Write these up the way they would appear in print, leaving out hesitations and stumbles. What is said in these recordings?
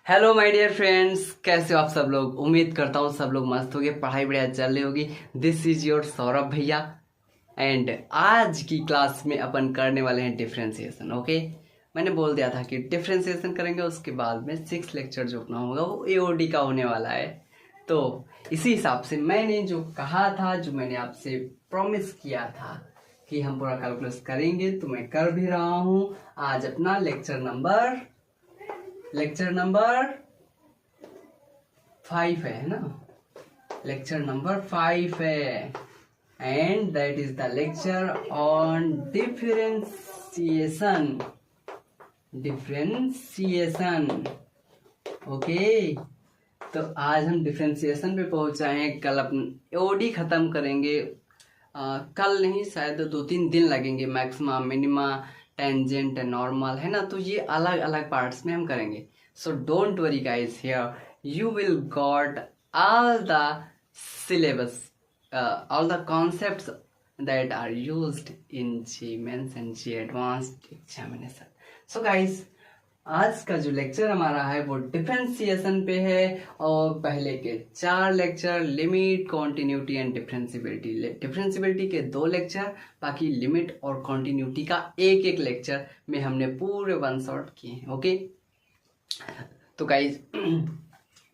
Hello my dear friends, कैसे हो आप सब लोग। उम्मीद करता हूँ सब लोग मस्त होगे, पढ़ाई बढ़िया चल रही होगी। दिस इज योर सौरभ भैया एंड आज की क्लास में अपन करने वाले हैं डिफरेंशिएशन। ओके, मैंने बोल दिया था कि डिफरेंशिएशन करेंगे, उसके बाद में 6 लेक्चर जो अपना होगा वो एओडी का होने वाला है। तो इसी हिसाब से मैंने जो कहा था, जो मैंने आपसे प्रॉमिस किया था कि हम पूरा कैलकुलस करेंगे, तो मैं कर भी रहा हूँ। आज अपना लेक्चर नंबर 5 है ना। लेक्चर नंबर 5 है and that is the lecture on differentiation. Okay, तो आज हम डिफरेंशिएशन पे पहुंचे हैं। कल अपन ओडी खत्म करेंगे। कल नहीं, शायद 2-3 दिन लगेंगे, मैक्सिमा मिनिमा टेंजेंट नॉर्मल है ना। तो ये अलग अलग पार्ट्स में हम करेंगे। So don't worry guys, here you will got all the syllabus, all the concepts that are used in G Mains and G Advanced examination. So guys, आज का जो लेक्चर हमारा है वो डिफरेंशिएशन पे है और पहले के 4 लेक्चर लिमिट, कॉन्टिन्यूटी एंड डिफरेंशिबिलिटी। डिफरेंशिबिलिटी के 2 लेक्चर, बाकी लिमिट और कॉन्टिन्यूटी का एक लेक्चर में हमने पूरे 1 शॉट किए हैं। ओके, तो गाइज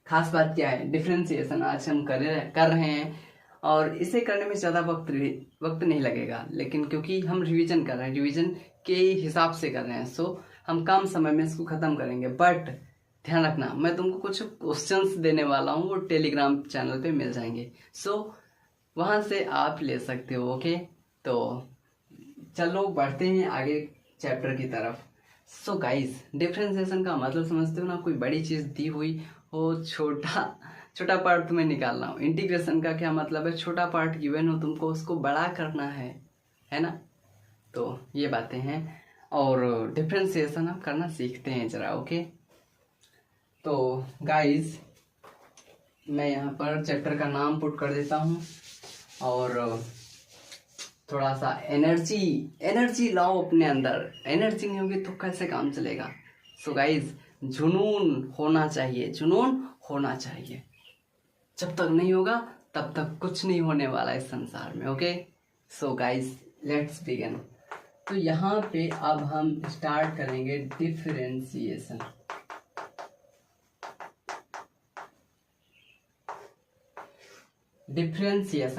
खास बात क्या है, डिफरेंशिएशन आज हम कर रहे हैं और इसे करने में ज़्यादा वक्त नहीं लगेगा, लेकिन क्योंकि हम रिवीजन कर रहे हैं, रिवीजन के हिसाब से कर रहे हैं, सो हम कम समय में इसको ख़त्म करेंगे। बट ध्यान रखना, मैं तुमको कुछ क्वेश्चंस देने वाला हूँ, वो टेलीग्राम चैनल पे मिल जाएंगे, सो वहाँ से आप ले सकते हो। ओके, तो चलो बढ़ते हैं आगे चैप्टर की तरफ। सो गाइस, डिफरेंशिएशन का मतलब समझते हो ना, कोई बड़ी चीज़ दी हुई हो, छोटा पार्ट तुम्हें निकालना हो। इंटीग्रेशन का क्या मतलब है, छोटा पार्ट गिवन हो, तुमको उसको बड़ा करना है ना। तो ये बातें हैं और डिफरेंशिएशन हम करना सीखते हैं जरा। ओके, तो गाइस मैं यहाँ पर चैप्टर का नाम पुट कर देता हूँ और थोड़ा सा एनर्जी लाओ अपने अंदर। एनर्जी नहीं होगी तो कैसे काम चलेगा। सो गाइज, जुनून होना चाहिए, जब तक नहीं होगा तब तक कुछ नहीं होने वाला इस संसार में। Okay, so guys let's begin. तो यहाँ पे अब हम स्टार्ट करेंगे डिफरेंशिएशन।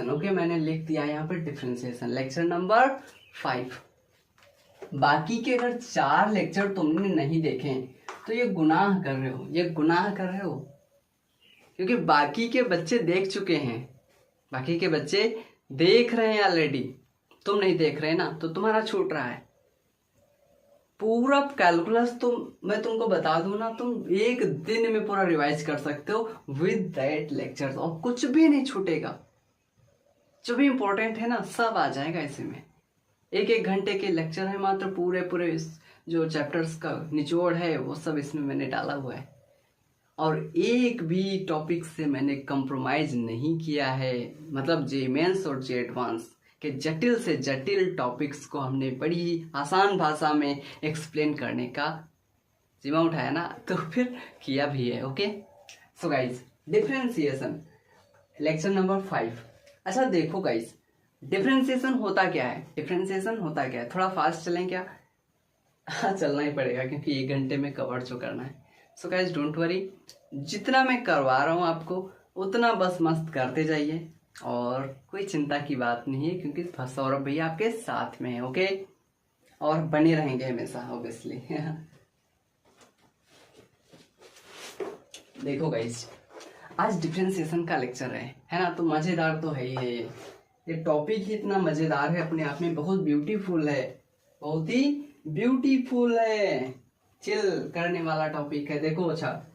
ओके, मैंने लिख दिया यहाँ पर डिफरेंशिएशन, लेक्चर नंबर 5। बाकी के अगर 4 लेक्चर तुमने नहीं देखे तो ये गुनाह कर रहे हो, क्योंकि बाकी के बच्चे देख चुके हैं, बाकी के बच्चे देख रहे हैं ऑलरेडी। तुम नहीं देख रहे ना, तो तुम्हारा छूट रहा है। पूरा कैलकुलस मैं तुमको बता दूं ना, तुम एक दिन में पूरा रिवाइज कर सकते हो विद दैट लेक्चर, और कुछ भी नहीं छूटेगा। जो भी इंपॉर्टेंट है ना, सब आ जाएगा इसमें। 1 घंटे के लेक्चर है मात्र, पूरे जो चैप्टर्स का निचोड़ है वो सब इसमें मैंने डाला हुआ है, और एक भी टॉपिक से मैंने कंप्रोमाइज नहीं किया है। मतलब जे मेंस और जे एडवांस के जटिल से जटिल टॉपिक्स को हमने बड़ी आसान भाषा में एक्सप्लेन करने का जिम्मा उठाया ना, तो फिर किया भी है। Okay, so guys, differentiation lecture number 5। अच्छा देखो गाइज, डिफरेंशिएशन होता क्या है, थोड़ा फास्ट चलें क्या? हाँ, चलना ही पड़ेगा क्योंकि 1 घंटे में कवर जो करना है। सो गाइज डोंट वरी, जितना मैं करवा रहा हूँ आपको उतना बस मस्त करते जाइए, और कोई चिंता की बात नहीं है, क्योंकि सौरभ भैया आपके साथ में है। ओके, और बने रहेंगे हमेशा ऑब्वियसली। देखो गाइज, आज डिफरेंशिएशन का लेक्चर है ना, तो मजेदार तो है ही है। ये टॉपिक ही इतना मजेदार है अपने आप में, बहुत ब्यूटीफुल है, चिल करने वाला टॉपिक है। देखो, अच्छा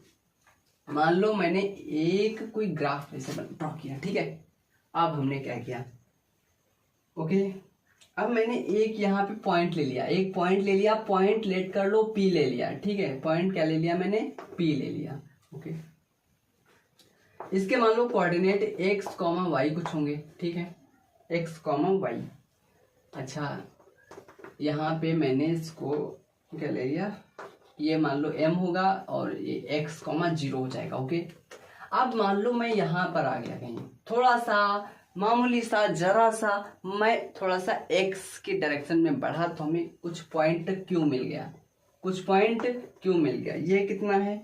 मान लो मैंने एक कोई ग्राफ ऐसे ड्रॉ किया, ठीक है। अब हमने क्या किया, ओके, अब मैंने एक यहाँ पे पॉइंट ले लिया, पॉइंट लेट कर लो, पी ले लिया, ठीक है। पॉइंट क्या ले लिया मैंने, पी ले लिया। ओके, इसके मान लो कोऑर्डिनेट x, y कुछ होंगे, ठीक है, x, y। अच्छा, यहाँ पे मैंने इसको क्या ले लिया, ये मान लो m होगा और ये x कॉमा 0 हो जाएगा। ओके, अब मान लो मैं यहाँ पर आ गया कहीं, थोड़ा सा मामूली सा जरा सा मैं थोड़ा सा x की डायरेक्शन में बढ़ा तो हमें कुछ पॉइंट q मिल गया, कुछ पॉइंट q मिल गया। ये कितना है,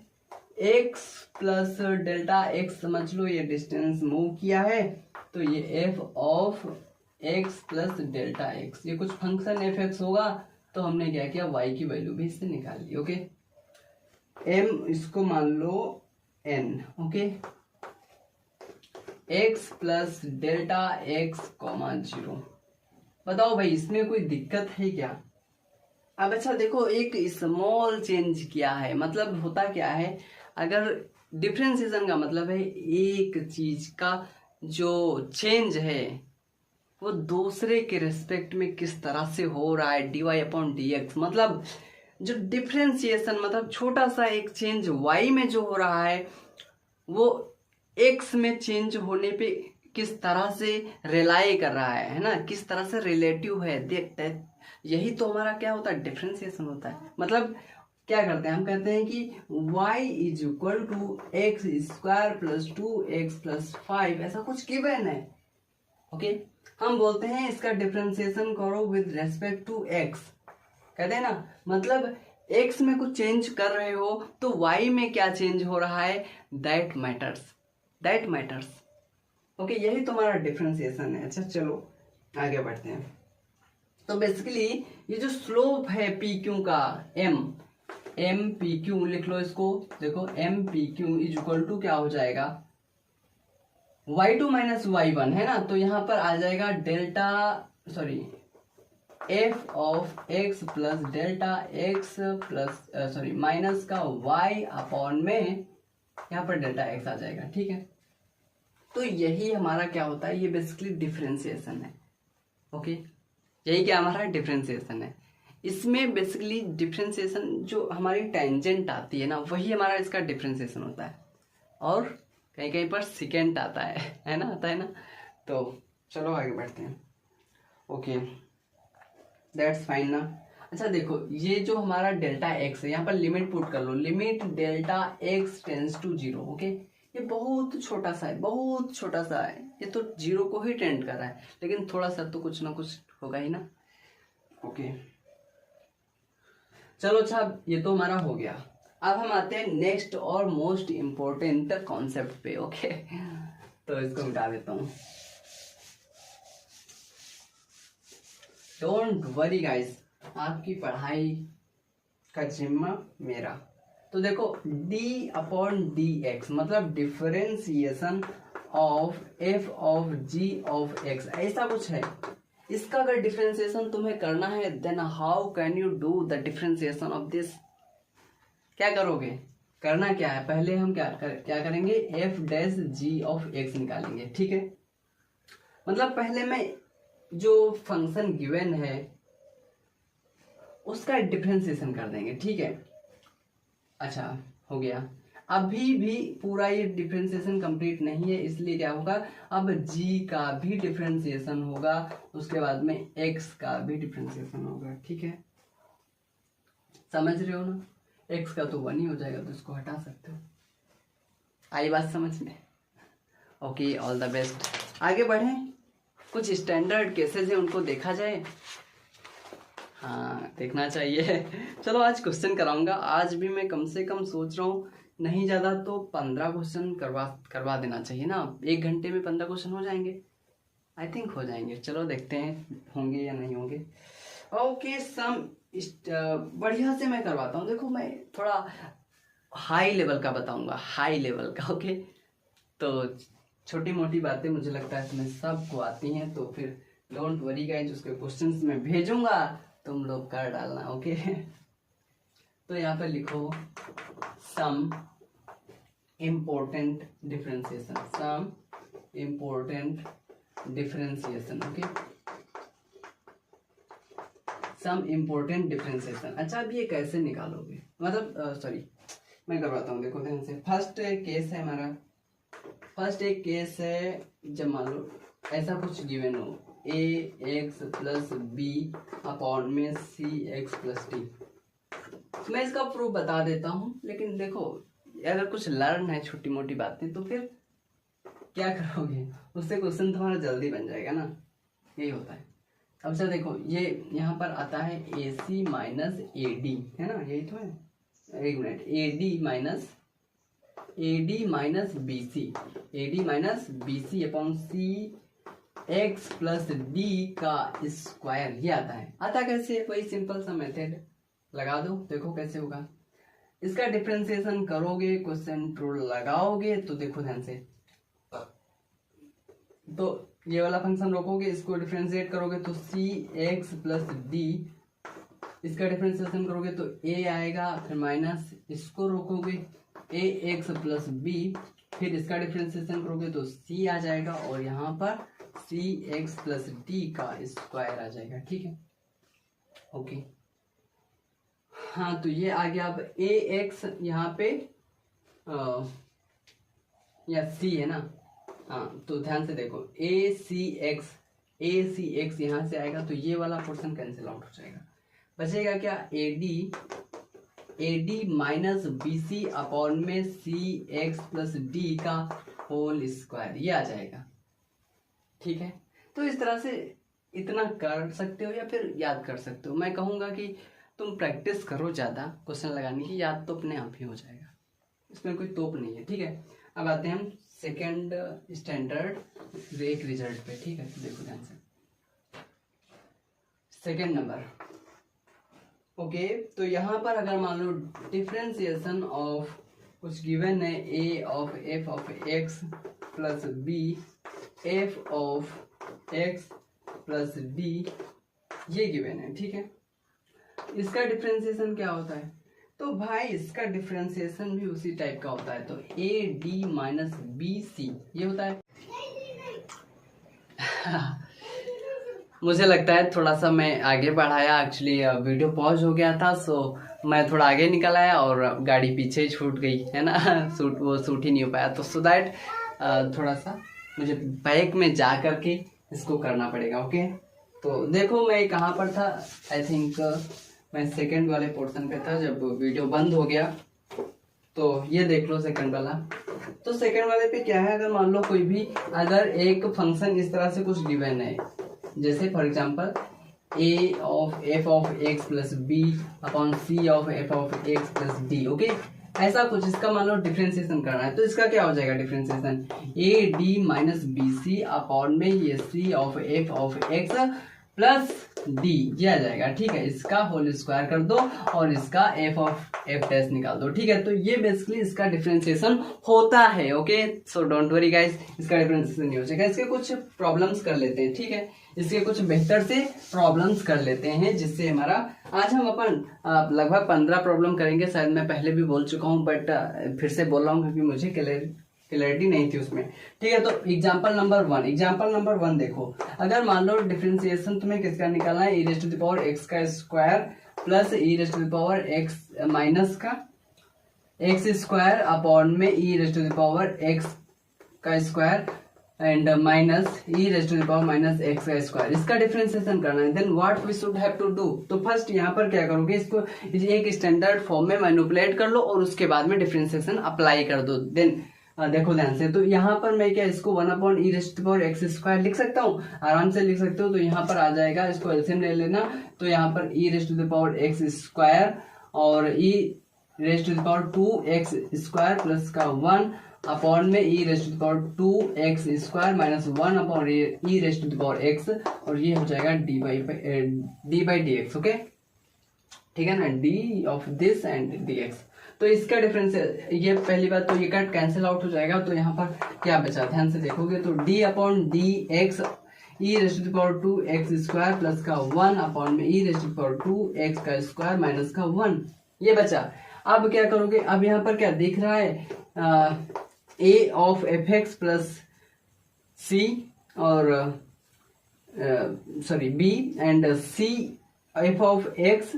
x प्लस डेल्टा x, समझ लो ये डिस्टेंस मूव किया है, तो ये f of x plus delta x, ये कुछ फंक्शन fx होगा। तो हमने क्या किया, y की वैल्यू भी इससे निकाल ली। ओके, m इसको मान लो n। Okay, x plus delta x comma 0। बताओ भाई इसमें कोई दिक्कत है क्या? अब अच्छा देखो, एक स्मॉल चेंज किया है, मतलब होता क्या है, अगर डिफरेंशिएशन का मतलब है एक चीज का जो चेंज है वो दूसरे के रिस्पेक्ट में किस तरह से हो रहा है, dy अपॉन dx, मतलब जो डिफरेंशिएशन मतलब छोटा सा एक चेंज y में जो हो रहा है वो x में चेंज होने पे किस तरह से रिलाई कर रहा है ना, किस तरह से रिलेटिव है, देखते हैं। यही तो हमारा क्या होता है, डिफरेंशिएशन होता है। मतलब क्या करते हैं, हम कहते हैं कि y is equal to x square plus 2x plus 5, ऐसा कुछ गिवन है। ओके, हम बोलते हैं इसका डिफरेंशिएशन करो विद रेस्पेक्ट टू x, कहते हैं ना, मतलब x में कुछ चेंज कर रहे हो तो y में क्या चेंज हो रहा है, that matters, that matters. Okay, यही तो हमारा डिफरेंशिएशन है। अच्छा चलो आगे बढ़ते हैं। तो बेसिकली ये जो स्लोप है पी क्यू का, एम पी क्यू लिख लो इसको, देखो M P Q is equal to क्या हो जाएगा, y2 माइनस y1 है ना, तो यहाँ पर आ जाएगा delta sorry f of x plus delta x plus sorry minus का y अपॉन में यहाँ पर डेल्टा x आ जाएगा। ठीक है, तो यही हमारा क्या होता है, ये बेसिकली डिफरेंशिएशन है। ओके, यही क्या हमारा डिफरेंशिएशन है। इसमें बेसिकली डिफरेंशिएशन जो हमारी टेंजेंट आती है ना, वही हमारा इसका डिफरेंशिएशन होता है, और कहीं कहीं पर सेकेंड आता है ना, आता है ना। तो चलो आगे बढ़ते हैं। ओके, दैट्स फाइन ना। अच्छा देखो, ये जो हमारा डेल्टा एक्स है, यहाँ पर लिमिट पुट कर लो, limit delta X tends to 0। Okay, ये बहुत छोटा सा है, बहुत छोटा सा है, ये तो 0 को ही टेंड कर रहा है, लेकिन थोड़ा सा तो कुछ ना कुछ होगा ही ना। ओके चलो, अच्छा ये तो हमारा हो गया। अब हम आते हैं नेक्स्ट और मोस्ट इम्पोर्टेंट कॉन्सेप्ट पे। ओके, तो इसको मिटा देता हूं, डोंट वरी गाइस, आपकी पढ़ाई का जिम्मा मेरा। तो देखो d अपॉन डी एक्स मतलब differentiation of f of g of x, ऐसा कुछ है। इसका अगर डिफरेंशिएशन तुम्हें करना है, then how can you do the differentiation of this. क्या करोगे, करना क्या है, पहले हम क्या करेंगे, f dash g of x निकालेंगे। ठीक है, मतलब पहले मैं जो फंक्शन गिवन है उसका डिफरेंशिएशन कर देंगे। ठीक है, अच्छा हो गया। अभी भी पूरा ये डिफरेंशिएशन कंप्लीट नहीं है, इसलिए क्या होगा, अब g का भी डिफरेंशिएशन होगा, उसके बाद में x का भी डिफरेंशिएशन होगा। ठीक है, समझ रहे हो ना, x का तो 1 ही हो जाएगा, तो इसको हटा सकते हो। आई बात समझ में? Okay, all the best. आगे बढ़ें, कुछ स्टैंडर्ड केसेस हैं उनको देखा जाए। हाँ, देखना चाहिए। चलो आज क्वेश्चन कराऊंगा। आज भी मैं कम से कम सोच रहा हूँ, नहीं ज़्यादा तो 15 क्वेश्चन करवा देना चाहिए ना। 1 घंटे में 15 क्वेश्चन हो जाएंगे, आई थिंक हो जाएंगे। चलो देखते हैं होंगे या नहीं होंगे। ओके, सम बढ़िया से मैं करवाता हूँ। देखो मैं थोड़ा हाई लेवल का बताऊंगा, हाई लेवल का। ओके, तो छोटी मोटी बातें मुझे लगता है इसमें सबको आती हैं, तो फिर डोंट वरी गाइस, उसके क्वेश्चंस मैं भेजूंगा, तुम लोग कर डालना। ओके, तो यहाँ पे लिखो some important differentiation, some important differentiation. Okay, some important differentiation. अच्छा, अब ये कैसे निकालोगे, मतलब सॉरी मैं करवाता हूँ, देखो ध्यान से। फर्स्ट केस है हमारा, फर्स्ट एक केस है जब मान लो ऐसा कुछ गिवन हो, a x plus B upon में c x प्लस टी। मैं इसका प्रूफ बता देता हूँ, लेकिन देखो अगर कुछ लर्न है छोटी मोटी बातें तो फिर क्या करोगे, उससे क्वेश्चन तुम्हारा जल्दी बन जाएगा ना, यही होता है। अब से देखो ये यहाँ पर आता है AC माइनस AD, है ना, यही तो है, एक minute, AD minus BC upon CX plus D का स्क्वायर, ये आता है। आता कैसे, वही सिंपल सा मेथड लगा दो, देखो कैसे होगा। इसका डिफरेंशिएशन करोगे, क्वेश्चन रूल लगाओगे, तो देखो ध्यान से, तो ये वाला फंक्शन रखोगे, इसको डिफरेंशिएट करोगे तो CX प्लस D, इसका डिफरेंशिएशन करोगे तो A आएगा, फिर माइनस इसको रोकोगे AX प्लस B, फिर इसका डिफरेंशिएशन करोगे तो C आ जाएगा, और यहाँ पर CX प्लस D का स्क्वायर आ जाएगा, ठीक है, ओके। हाँ तो ये आ गया। अब AX यहाँ पे या C है ना, हाँ तो ध्यान से देखो ACX यहाँ से आएगा, तो ये वाला पोर्शन कैंसिल आउट हो जाएगा, बचेगा क्या, AD माइनस BC अपॉन में CX प्लस D का होल स्क्वायर, ये आ जाएगा, ठीक है। तो इस तरह से इतना कर सकते हो या फिर याद कर सकते हो। मैं कहूँगा कि तुम प्रैक्टिस करो ज़्यादा क्वेश्चन लगाने की, याद तो अपने आप ही हो जाएगा, इसमें कोई तोप नहीं है, ठीक है। अब आते हैं हम सेकेंड स्टैंडर्ड एक रिजल्ट पे, ठीक है। तो देखो ध्यान से, सेकेंड नंबर, ओके। तो यहाँ पर अगर मान लो डिफरेंशिएशन ऑफ कुछ गिवन है, A of F of X plus B F of X plus D, ये गिवन है, ठीक है। इसका डिफरेंशिएशन क्या होता है, तो भाई इसका डिफरेंशिएशन भी उसी टाइप का होता है, तो AD माइनस BC ये होता है। मुझे लगता है थोड़ा सा मैं आगे बढ़ाया, एक्चुअली वीडियो पॉज हो गया था, सो मैं थोड़ा आगे निकल आया और गाड़ी पीछे ही छूट गई, है ना, शूट ही नहीं हो पाया, तो सो दैट थोड़ा सा मुझे बैक में जा करके इसको करना पड़ेगा, ओके। तो देखो मैं कहाँ पर था, आई थिंक मैं सेकंड वाले पोर्शन पे था जब वीडियो बंद हो गया, तो ये देख लो सेकंड वाला। तो सेकंड वाले पे क्या है, अगर मान लो कोई भी अगर एक फंक्शन इस तरह से कुछ गिवन है, जैसे for example A of F of X plus B upon C of F of X plus D, okay, ऐसा कुछ, इसका मान लो डिफरेंशिएशन करना है, तो इसका क्या हो जाएगा differentiation, AD minus BC upon में ये C of F of X plus D, ये आ जाएगा, ठीक है। इसका होल स्क्वायर कर दो और इसका F ऑफ F डैश निकाल दो, ठीक है। तो ये बेसिकली इसका डिफरेंशिएशन होता है, okay. So don't worry guys, इसका डिफरेंशिएशन नहीं हो जाएगा। इसके कुछ प्रॉब्लम्स कर लेते हैं, ठीक है, इसके कुछ बेहतर से प्रॉब्लम्स कर लेते हैं, जिससे हमारा आज हम अपन लगभग 15 प्रॉब्लम करेंगे, शायद मैं पहले भी बोल चुका हूँ, बट फिर से बोल रहा हूँ क्योंकि मुझे क्लैरिटी नहीं थी उसमें, ठीक है। तो एग्जांपल नंबर वन देखो, अगर मान लो डिफरेंशिएशन तुम्हें किसका निकालना है, e to the power x का square plus e to the power x minus का x स्क्वायर अपॉन में e to the power x का square and minus e to the power minus x का square, इसका differentiation करना है। Then what we should have to do, तो first यहाँ पर क्या करोगे, इसको एक स्टैंडर्ड फॉर्म में मैनिपुलेट कर लो और उसके बाद में डिफरेंशिएशन अप्लाई कर दो। देन देखो ध्यान से, तो यहाँ पर मैं क्या इसको 1 upon E raised to power x square लिख सकता हूँ, आराम से लिख सकते हो। तो यहाँ पर आ जाएगा, इसको एलसीएम ले लेना, तो यहाँ पर e raised to the power x square और e raised to the power 2x square plus का 1 अपॉन में e raised to the power 2x square minus 1 upon E raised to the power x, और ये हो जाएगा D by D X, okay, ठीक है ना, D of this and D X. तो इसका डिफरेंस, ये पहली बात तो ये कट कैंसिल आउट हो जाएगा, तो यहाँ पर क्या बचा, ध्यान से देखोगे तो d upon D X e raised to the power 2x square plus का 1 अपॉन में e raised to the power 2x का स्क्वायर माइनस का 1, ये बचा। अब क्या करोगे, अब यहाँ पर क्या दिख रहा है, a of F X plus C और sorry b and c F of X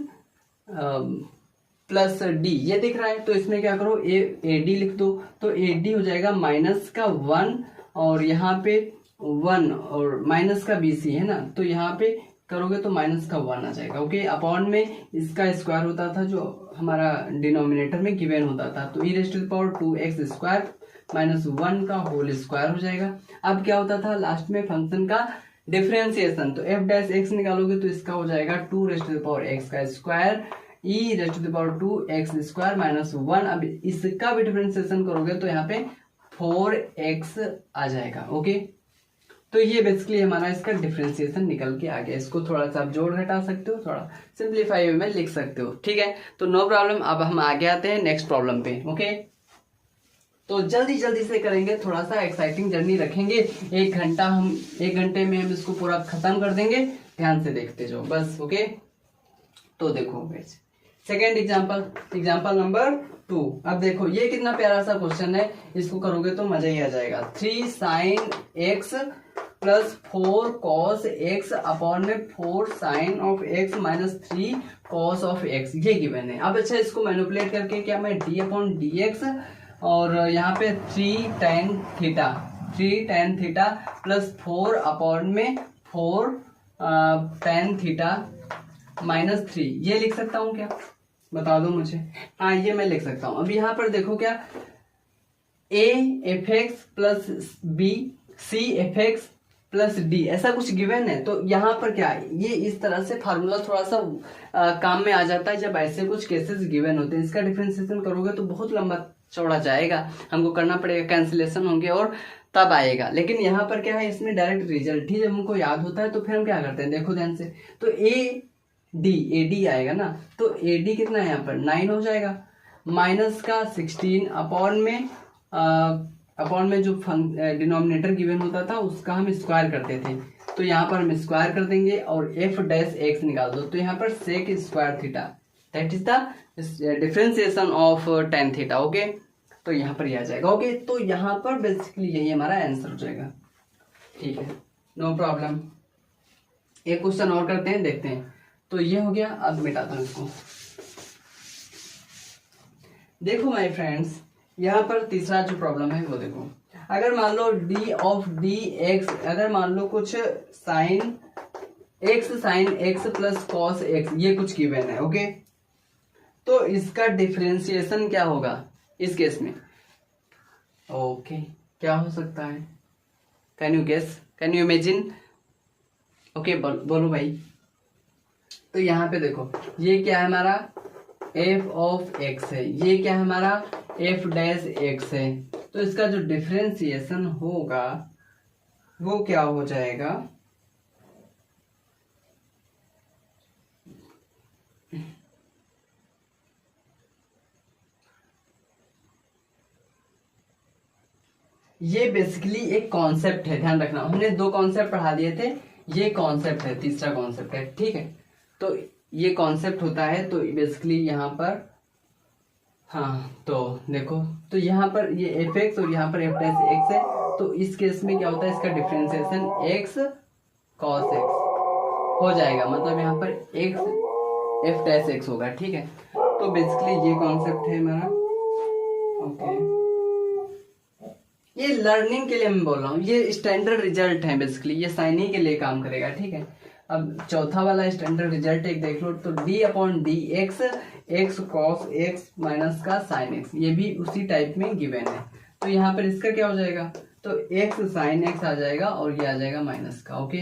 plus D, ये दिख रहा है। तो इसमें क्या करो, ए डी लिख दो, तो ए डी हो जाएगा माइनस का 1 और यहाँ पे 1 और माइनस का बी सी है ना, तो यहाँ पे करोगे तो माइनस का 1 आ जाएगा, ओके। अपॉन में इसका स्क्वायर होता था जो हमारा डिनोमिनेटर में गिवन होता था, तो e⁻² माइनस 1 का होल स्क्वायर हो जाएगा। अब क्या होता था लास्ट में फंक्शन का डिफरेंशिएशन, तो f' निकालोगे तो इसका हो जाएगा 2x का स्क्वायर e⁻² माइनस 1। अब इसका भी डिफरेंशिएशन करोगे तो यहाँ पे 4x आ जाएगा। ओके, तो ये बेसिकली हमारा इसका डिफरेंशिएशन निकल के आ गया। इसको थोड़ा सा आप जोड़ घटा सकते हो, थोड़ा सिंप्लीफाई में लिख सकते हो, ठीक है। तो नो प्रॉब्लम। अब हम आगे आते हैं नेक्स्ट प्रॉब्लम पे। ओके, तो जल्दी जल्दी से करेंगे, थोड़ा सा एक्साइटिंग जर्नी रखेंगे। 1 घंटे में हम इसको पूरा खत्म कर देंगे। ध्यान से देखते जाओ बस। ओके, तो देखो सेकेंड एग्जाम्पल नंबर 2। अब देखो ये कितना प्यारा सा क्वेश्चन है, इसको करोगे तो मजा ही आ जाएगा। 3 sin x plus 4 cos x upon में 4 sin of x minus 3 cos of x, ये गिवन है। अब अच्छा इसको मैनिपुलेट करके क्या मैं d/dx और यहाँ पे 3 tan थीटा प्लस 4 अपॉन में 4 tan थीटा माइनस 3, ये लिख सकता हूँ क्या, बता दो मुझे। हाँ, ये मैं लिख सकता हूँ। अब यहाँ पर देखो क्या a f(x) plus b c f(x) plus d ऐसा कुछ गिवन है। तो यहाँ पर क्या है, ये इस तरह से फार्मूला थोड़ा सा काम में आ जाता है जब ऐसे कुछ केसेस गिवन होते हैं। इसका डिफरेंशिएशन करोगे तो बहुत लंबा चौड़ा जाएगा, हमको करना पड़ेगा, कैंसिलेशन होंगे और तब आएगा। लेकिन यहाँ पर क्या है, इसमें डायरेक्ट रिजल्ट ही जब हमको याद होता है तो फिर हम क्या करते हैं, देखो ध्यान से। तो AD आएगा ना, तो AD कितना है यहाँ पर 9 हो जाएगा, माइनस का 16 अपॉन में जो डिनोमिनेटर गिवन होता था उसका हम स्क्वायर करते थे, तो यहाँ पर हम स्क्वायर कर देंगे और f' निकाल दो, तो यहाँ पर sec square theta, that is the differentiation of tan theta. Okay, तो यहाँ पर ये आ जाएगा। ओके, तो यहाँ पर बेसिकली यही हमारा आंसर हो जाएगा। ठीक है, नो प्रॉब्लम। एक क्वेश्चन और करते हैं, देखते हैं। तो ये हो गया, अब मिटाता हूँ इसको। देखो माय फ्रेंड्स, यहाँ पर तीसरा जो प्रॉब्लम है वो देखो। अगर मान लो d(dx), अगर मान लो कुछ sin x plus cos x, ये कुछ गिवन है। ओके, तो इसका डिफरेंशिएशन क्या होगा इस केस में। ओके, क्या हो सकता है, can you guess, can you imagine. Okay, बोलो भाई। तो यहाँ पे देखो ये क्या है हमारा f(x) है, ये क्या है हमारा f' है। तो इसका जो डिफरेंशिएशन होगा वो क्या हो जाएगा, ये बेसिकली एक कॉन्सेप्ट है, ध्यान रखना। हमने 2 कॉन्सेप्ट पढ़ा दिए थे, ये कॉन्सेप्ट है, तीसरा कॉन्सेप्ट है। ठीक है, तो ये कॉन्सेप्ट होता है। तो बेसिकली यहाँ पर हाँ, तो देखो, तो यहाँ पर ये f(x) और यहाँ पर f'(x) है। तो इस केस में क्या होता है, इसका डिफरेंशिएशन x cos x हो जाएगा, मतलब यहाँ पर x f'(x) होगा। ठीक है, तो बेसिकली ये कॉन्सेप्ट है हमारा। ओके, ये लर्निंग के लिए मैं बोल रहा हूँ, ये स्टैंडर्ड रिजल्ट है बेसिकली, ये साइनिंग के लिए काम करेगा। ठीक है, अब चौथा वाला स्टैंडर्ड रिजल्ट एक देख लो। तो d/dx x cos x minus का sin x, ये भी उसी टाइप में गिवन है। तो यहाँ पर इसका क्या हो जाएगा, तो x sin x आ जाएगा और ये आ जाएगा माइनस का। ओके,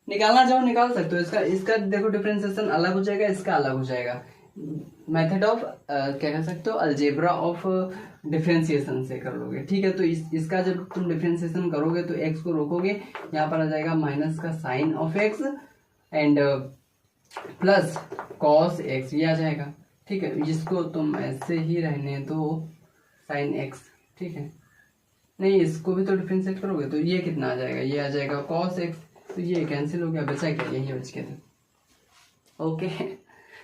निकालना चाहो निकाल सकते हो। इसका देखो डिफरेंशिएशन अलग हो जाएगा, इसका अलग हो जाएगा। मेथड ऑफ क्या कह सकते हो, अलजेब्रा ऑफ डिफरेंशिएशन से कर लोगे। ठीक है, तो इसका जब तुम डिफरेंशिएशन करोगे तो x को रोकोगे, यहाँ पर आ जाएगा माइनस का sine of x and plus cos x, ये आ जाएगा। ठीक है, इसको तुम ऐसे ही रहने दो साइन x। ठीक है, नहीं इसको भी तो डिफरेंशिएट करोगे तो ये कितना आ जाएगा, ये आ जाएगा कॉस x, तो ये कैंसिल हो गया, बचा क्या, यही बच गया था। ओके,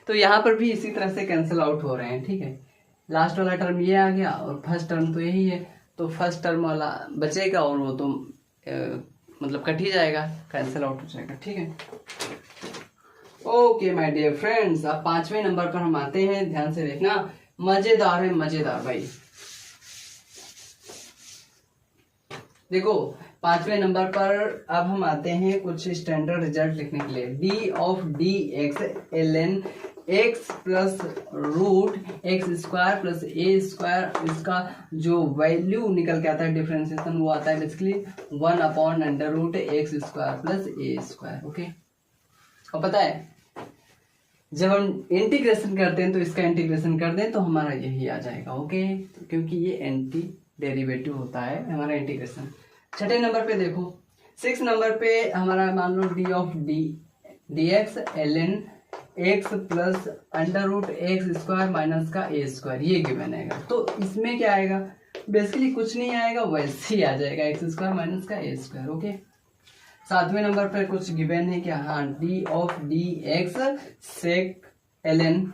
तो यहाँ पर भी इसी तरह से कैंसिल आउट हो रहे हैं। ठीक है, लास्ट वाला टर्म ये आ गया और फर्स्ट टर्म तो यही है, तो फर्स्ट टर्म वाला बचेगा और वो तो मतलब कट ही जाएगा, कैंसिल आउट हो जाएगा। ठीक है, ओके माय डियर फ्रेंड्स, अब 5वें नंबर पर हम आते हैं, ध्यान से देखना, मजेदार है, मजेदार भाई। देखो 5वें नंबर पर अब हम आते हैं कुछ स्टैंडर्ड रिजल्ट लिखने के लिए। d(dx) ln X plus root X square plus A square, इसका जो वैल्यू निकल के आता है डिफरेंशिएशन वो आता है basically 1/√x square plus A square. Okay, और पता है जब हम इंटीग्रेशन करते हैं तो इसका इंटीग्रेशन कर दें तो हमारा यही आ जाएगा। ओके, तो क्योंकि ये एंटी डेरिवेटिव होता है हमारा इंटीग्रेशन। छठे नंबर पे देखो, 6 नंबर पे हमारा मान लो D of D X ln x plus √x square minus का ए स्क्वायर, ये गिवन आएगा। तो इसमें क्या आएगा, बेसिकली कुछ नहीं आएगा, वैसे ही आ जाएगा x स्क्वायर माइनस का ए स्क्वायर। ओके, 7वें नंबर पर कुछ गिवन है क्या, हाँ D of D X sec ln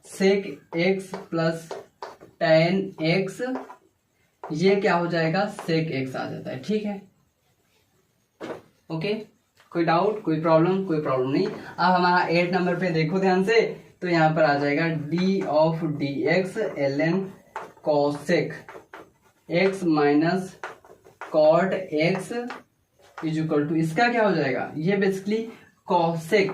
sec X plus tan X, ये क्या हो जाएगा, सेक एक्स आ जाता है। ठीक है, ओके, कोई डाउट, कोई प्रॉब्लम? कोई प्रॉब्लम नहीं। अब हमारा 8 नंबर पे देखो ध्यान से, तो यहाँ पर आ जाएगा D of D X ln cosec X minus cot X is equal to, इसका क्या हो जाएगा, ये बेसिकली कॉसेक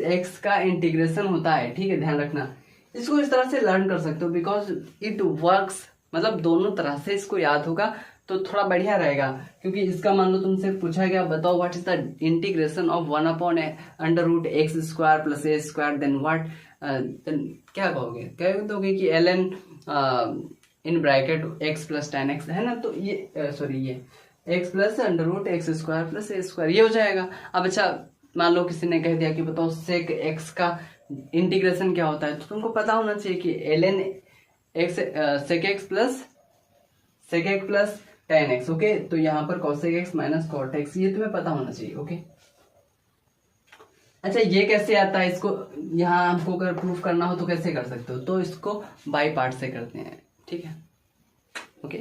एक्स का इंटीग्रेशन होता है। ठीक है, ध्यान रखना, इसको इस तरह से लर्न कर सकते हो बिकॉज इट वर्क्स, मतलब दोनों तरह से इसको याद होगा तो थोड़ा बढ़िया रहेगा। क्योंकि इसका मान लो तुमसे पूछा गया बताओ what is the integration of 1/√x square plus A square, then what, क्या कहोगे, कह दोगे कि ln in bracket x plus tan x है ना, तो ये सॉरी ये x plus √x square plus A square, ये हो जाएगा। अब अच्छा मान लो किसी ने कह दिया कि बताओ सेक x का इंटीग्रेशन क्या होता है, तो तुमको पता होना चाहिए कि ln x सेक x plus tan x। Okay, तो यहाँ पर cosec x minus cot x, ये तुम्हें पता होना चाहिए। ओके, अच्छा ये कैसे आता है, इसको यहाँ हमको अगर प्रूफ करना हो तो कैसे कर सकते हो, तो इसको बाई पार्ट से करते हैं। ठीक है, ओके।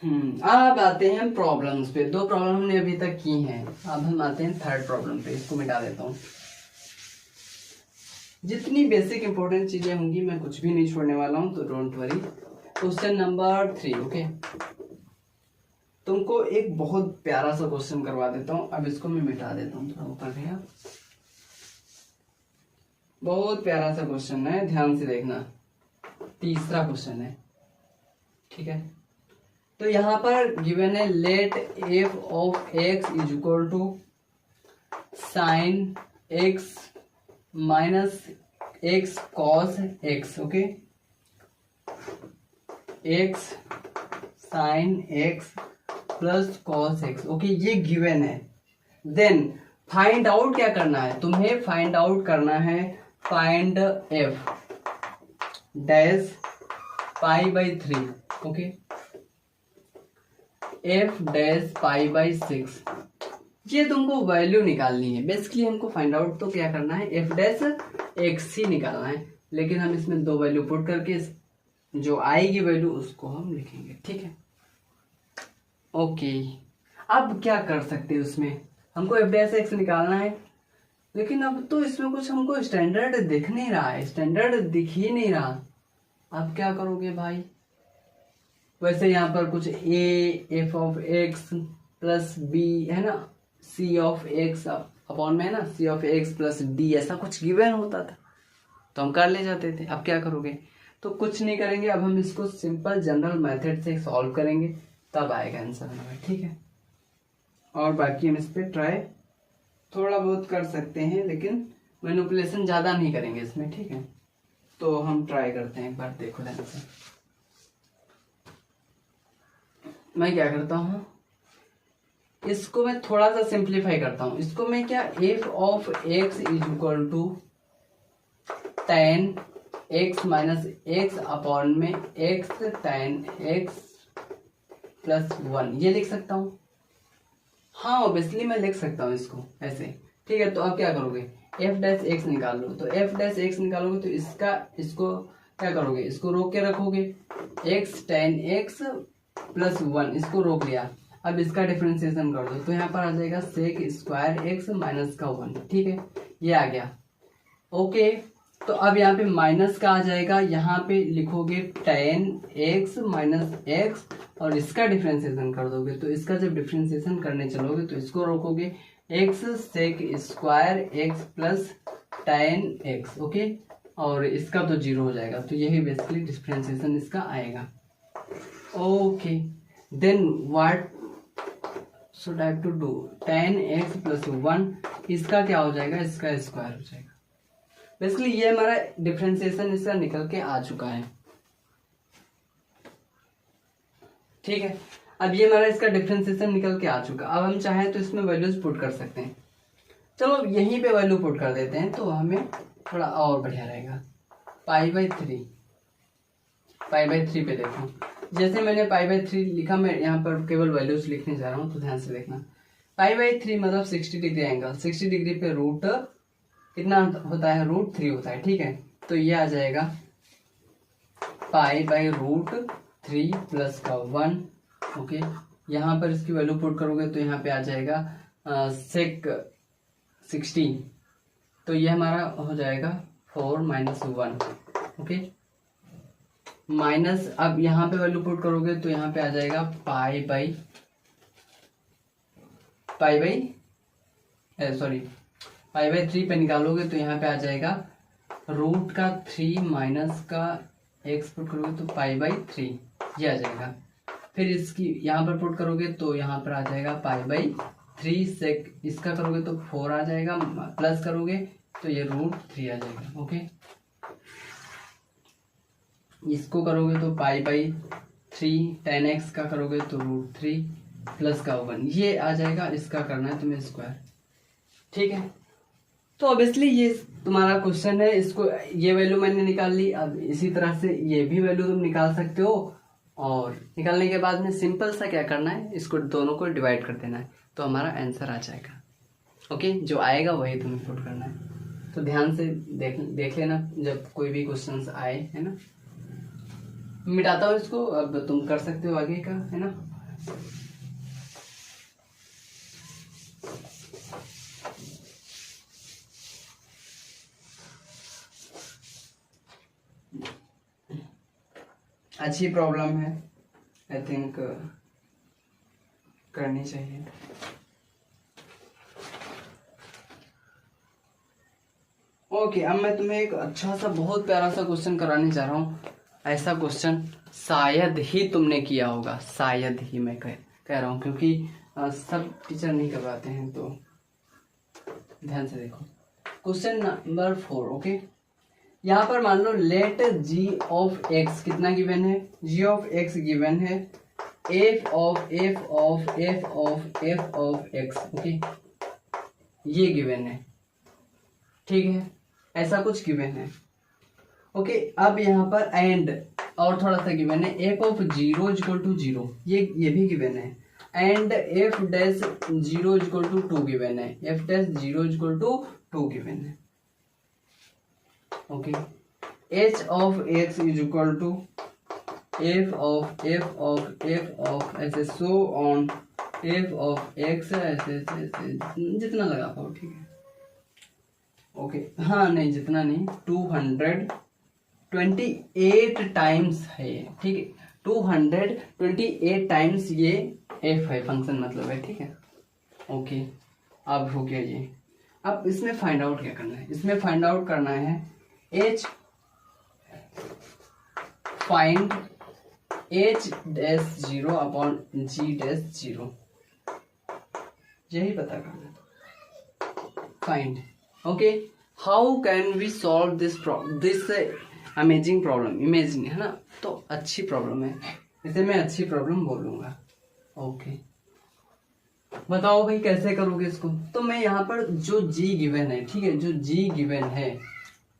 अब आते हैं प्रॉब्लम्स पे। 2 प्रॉब्लम हमने अभी तक की हैं, अब हम आते हैं 3rd प्रॉब्लम पे। इसको मिटा देता हूँ, जितनी बेसिक इंपॉर्टेंट चीजें होंगी मैं कुछ भी नहीं छोड़ने वाला हूँ, तो don't worry. Question number 3। Okay, तुमको एक बहुत प्यारा सा क्वेश्चन करवा देता हूँ। अब इसको मैं मिटा देता हूँ, थोड़ा ऊपर गया। बहुत प्यारा सा क्वेश्चन है, ध्यान से देखना। 3रा क्वेश्चन है, ठीक है। तो यहाँ पर गिवन है let F of X is equal to sine X minus X cos X. Okay, X sine X plus cos X. Okay, ये गिवन है। देन फाइंड आउट क्या करना है तुम्हें, फाइंड आउट करना है find F dash pi by 3। Okay, F dash pi by 6, ये तुमको वैल्यू निकालनी है। बेसिकली हमको फाइंड आउट तो क्या करना है, एफ डैश एक्स ही निकालना है, लेकिन हम इसमें 2 वैल्यू पुट करके जो आएगी वैल्यू उसको हम लिखेंगे। ठीक है, ओके। अब क्या कर सकते हैं, उसमें हमको एफ डैश एक्स निकालना है, लेकिन अब तो इसमें कुछ हमको स्टैंडर्ड दिख नहीं रहा है, स्टैंडर्ड दिख ही नहीं रहा। अब क्या करोगे भाई, वैसे यहाँ पर कुछ A F of X plus B है ना, सी ऑफ एक्स अपॉन में है ना, C of X plus D, ऐसा कुछ गिवन होता था तो हम कर ले जाते थे। अब क्या करोगे, तो कुछ नहीं करेंगे, अब हम इसको सिंपल जनरल मेथड से सॉल्व करेंगे, तब आएगा आंसर हमें। ठीक है, और बाकी हम इस पे ट्राई थोड़ा बहुत कर सकते हैं, लेकिन मैनिपुलेशन ज़्यादा नहीं करेंगे इसमें। ठीक है, तो हम ट्राई करते हैं एक बार, देखो ध्यान से। मैं क्या करता हूँ, इसको मैं थोड़ा सा सिंप्लीफाई करता हूँ। इसको मैं क्या, F of X is equal to tan X minus X upon में एक्स tan एक्स प्लस 1, ये लिख सकता हूँ। हाँ, ऑब्वियसली मैं लिख सकता हूँ इसको ऐसे। ठीक है, तो अब क्या करोगे, एफ डैश एक्स निकाल लो। तो एफ डैश एक्स निकालोगे तो इसको क्या करोगे, इसको रोक के रखोगे, एक्स tan एक्स प्लस 1, इसको रोक लिया। अब इसका डिफरेंशिएशन कर दो, तो यहाँ पर आ जाएगा सेक स्क्वायर एक्स माइनस का 1। ठीक है, ये आ गया। ओके, तो अब यहाँ पे माइनस का आ जाएगा, यहाँ पे लिखोगे tan x माइनस एक्स और इसका डिफ्रेंसिएशन कर दोगे। तो इसका जब डिफ्रेंसिएशन करने चलोगे तो इसको रोकोगे x sec square x plus tan x, okay, और इसका तो जीरो हो जाएगा। तो यही बेसिकली डिफ्रेंसिएशन इसका आएगा। Okay, then what should I have to do, tan x plus 1 इसका क्या हो जाएगा, इसका स्क्वायर हो जाएगा। बेसिकली ये हमारा डिफरेंशिएशन इसका निकल के आ चुका है, ठीक है। अब ये हमारा इसका डिफरेंशिएशन निकल के आ चुका। अब हम चाहें तो इसमें वैल्यूज पुट कर सकते हैं। चलो यहीं पे वैल्यू पुट कर देते हैं तो हमें थोड़ा और बढ़िया रहेगा। π/3 पे देखो, जैसे मैंने π/3 लिखा, मैं यहाँ पर केवल वैल्यूज लिखने जा रहा हूँ, तो ध्यान से देखना। π/3 मतलब 60 डिग्री एंगल, 60 डिग्री पे रूट कितना होता है, √3 होता है, ठीक है। तो ये आ जाएगा π/√3 प्लस का 1, ओके। यहाँ पर इसकी वैल्यू पुट करोगे तो यहाँ पे आ जाएगा सेक 60, तो ये हमारा हो जाएगा 4 - 1, ओके। माइनस, अब यहाँ पे वैल्यू पुट करोगे तो यहाँ पे आ जाएगा π/3 पे निकालोगे तो यहाँ पे आ जाएगा √3 माइनस का x पुट करोगे तो π/3 ये आ जाएगा। फिर इसकी यहाँ पर पुट करोगे तो यहाँ पर आ जाएगा π/3 सेक, इसका करोगे तो 4 आ जाएगा, प्लस करोगे तो ये √3 आ जाएगा, ओके। इसको करोगे तो π/3 tan x का करोगे तो √3 प्लस का 1 ये आ जाएगा। इसका करना है तुम्हें स्क्वायर, ठीक है। तो ऑब्वियसली ये तुम्हारा क्वेश्चन है, इसको ये वैल्यू मैंने निकाल ली। अब इसी तरह से ये भी वैल्यू तुम निकाल सकते हो, और निकालने के बाद में सिंपल सा क्या करना है, इसको दोनों को डिवाइड कर देना है, तो हमारा आंसर आ जाएगा, ओके। जो आएगा वही तुम्हें पुट करना है। तो ध्यान से देख लेना जब कोई भी क्वेश्चन आए, है ना। मिटाता हूँ इसको, अब तुम कर सकते हो आगे का, है ना। अच्छी प्रॉब्लम है, आई थिंक करनी चाहिए। ओके, अब मैं तुम्हें एक अच्छा सा बहुत प्यारा सा क्वेश्चन कराने जा रहा हूँ। ऐसा क्वेश्चन शायद ही तुमने किया होगा, शायद ही मैं कह रहा हूँ, क्योंकि सब टीचर नहीं करवाते हैं। तो ध्यान से देखो क्वेश्चन नंबर 4, ओके। यहाँ पर मान लो लेट g ऑफ x कितना गिवन है, g ऑफ x गिवन है f ऑफ x, ओके, ये गिवन है, ठीक है। ऐसा कुछ गिवन है, ओके। अब यहाँ पर एंड और थोड़ा सा गिवन है, f ऑफ 0 = 0, ये भी गिवन है, एंड f डैश 0 = 2 गिवन है, f डैश 0 = 2 गिवन है, okay. h of x = f of ऐसे so on f of x ऐसे जितना लगा पाओ, ठीक है, ओके। हाँ नहीं, जितना नहीं, 228 टाइम्स है ये, ठीक है। 228 टाइम्स ये f है, फंक्शन मतलब है, ठीक है, ओके। अब हो गया ये। अब इसमें फाइंड आउट क्या करना है, इसमें फाइंड आउट करना है h find h dash 0 upon g dash 0, यही पता करना है, find, okay. How can we solve this amazing problem, imagine, है ना। तो अच्छी प्रॉब्लम है, इसे मैं अच्छी प्रॉब्लम बोलूंगा, ओके। बताओ भाई कैसे करोगे इसको। तो मैं यहाँ पर जो g गिवन है, ठीक है, जो g गिवन है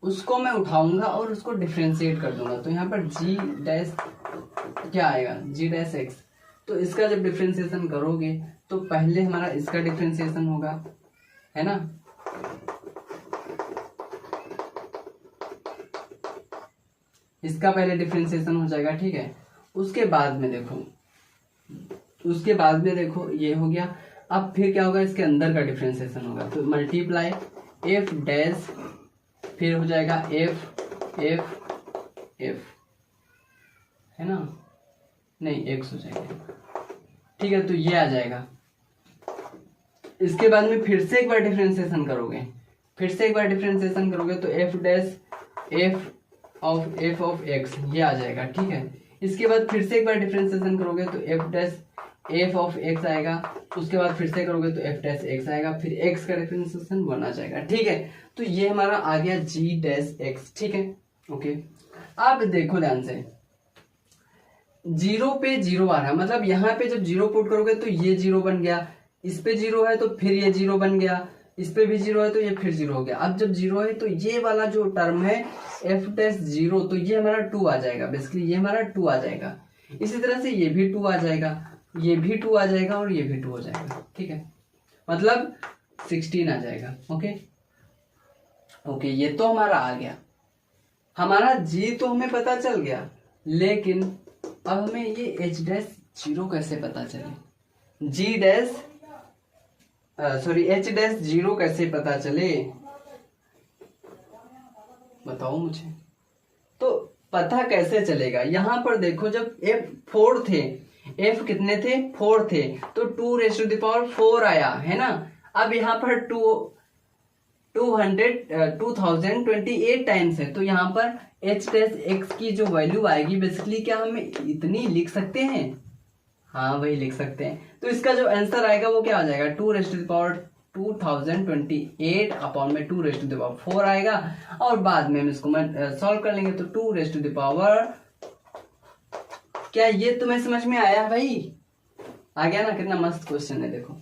उसको मैं उठाऊंगा और उसको डिफरेंशिएट कर दूंगा। तो यहाँ पर g डैश क्या आएगा, g डैश x। तो इसका जब डिफरेंशिएशन करोगे तो पहले हमारा इसका डिफरेंशिएशन होगा, है ना। इसका पहले डिफरेंशिएशन हो जाएगा, ठीक है। उसके बाद में देखो ये हो गया। अब फिर क्या होगा, इसके अंदर का डिफरेंशिएशन होगा, तो मल्टीप्लाई f डैश फिर हो जाएगा एफ एफ एफ, है ना, नहीं एक्स हो जाएगा, ठीक है। तो ये आ जाएगा। इसके बाद में फिर से एक बार डिफरेंशिएशन करोगे, तो F dash F of x ये आ जाएगा, ठीक है। इसके बाद फिर से एक बार डिफरेंशिएशन करोगे तो F dash F of x आएगा, उसके बाद फिर से करोगे तो एफ डैश एक्स आएगा, फिर एक्स का डिफरेंशिएशन 1 आ जाएगा, ठीक है। तो ये हमारा आ गया जी डैश एक्स, ठीक है, ओके। अब देखो ध्यान से, 0 पे 0 आ रहा है, मतलब यहाँ पे जब 0 पुट करोगे तो ये 0 बन गया, इस पे 0 है तो फिर ये 0 बन गया, इस पे भी 0 है तो ये फिर 0 हो गया। अब जब 0 है तो ये वाला जो टर्म है एफ डैश 0, तो ये हमारा 2 आ जाएगा, बेसिकली ये हमारा 2 आ जाएगा। इसी तरह से ये भी 2 आ जाएगा, ये भी 2 आ जाएगा और ये भी 2 हो जाएगा, ठीक है, मतलब 16 आ जाएगा, ओके ओके। ये तो हमारा आ गया, हमारा जी तो हमें पता चल गया, लेकिन अब हमें ये एच डैश 0 कैसे पता चले, जी डैश सॉरी एच डैश 0 कैसे पता चले, बताओ मुझे। तो पता कैसे चलेगा, यहां पर देखो, जब एफ 4 थे, एफ कितने थे 4 थे, तो 2 रेज़ टू द पावर 4 आया, है ना। अब यहाँ पर 2028 टाइम्स है, तो यहाँ पर एच डैश एक्स की जो वैल्यू आएगी, बेसिकली क्या हम इतनी लिख सकते हैं, हाँ वही लिख सकते हैं। तो इसका जो आंसर आएगा वो क्या आ जाएगा, 2 raise to the power 2028 upon में 2 रेज़ टू द पावर 4 आएगा, और बाद में हम इसको सॉल्व कर लेंगे तो 2 रेज़ टू द पावर, क्या ये तुम्हें समझ में आया भाई, आ गया ना। कितना मस्त क्वेश्चन है, देखो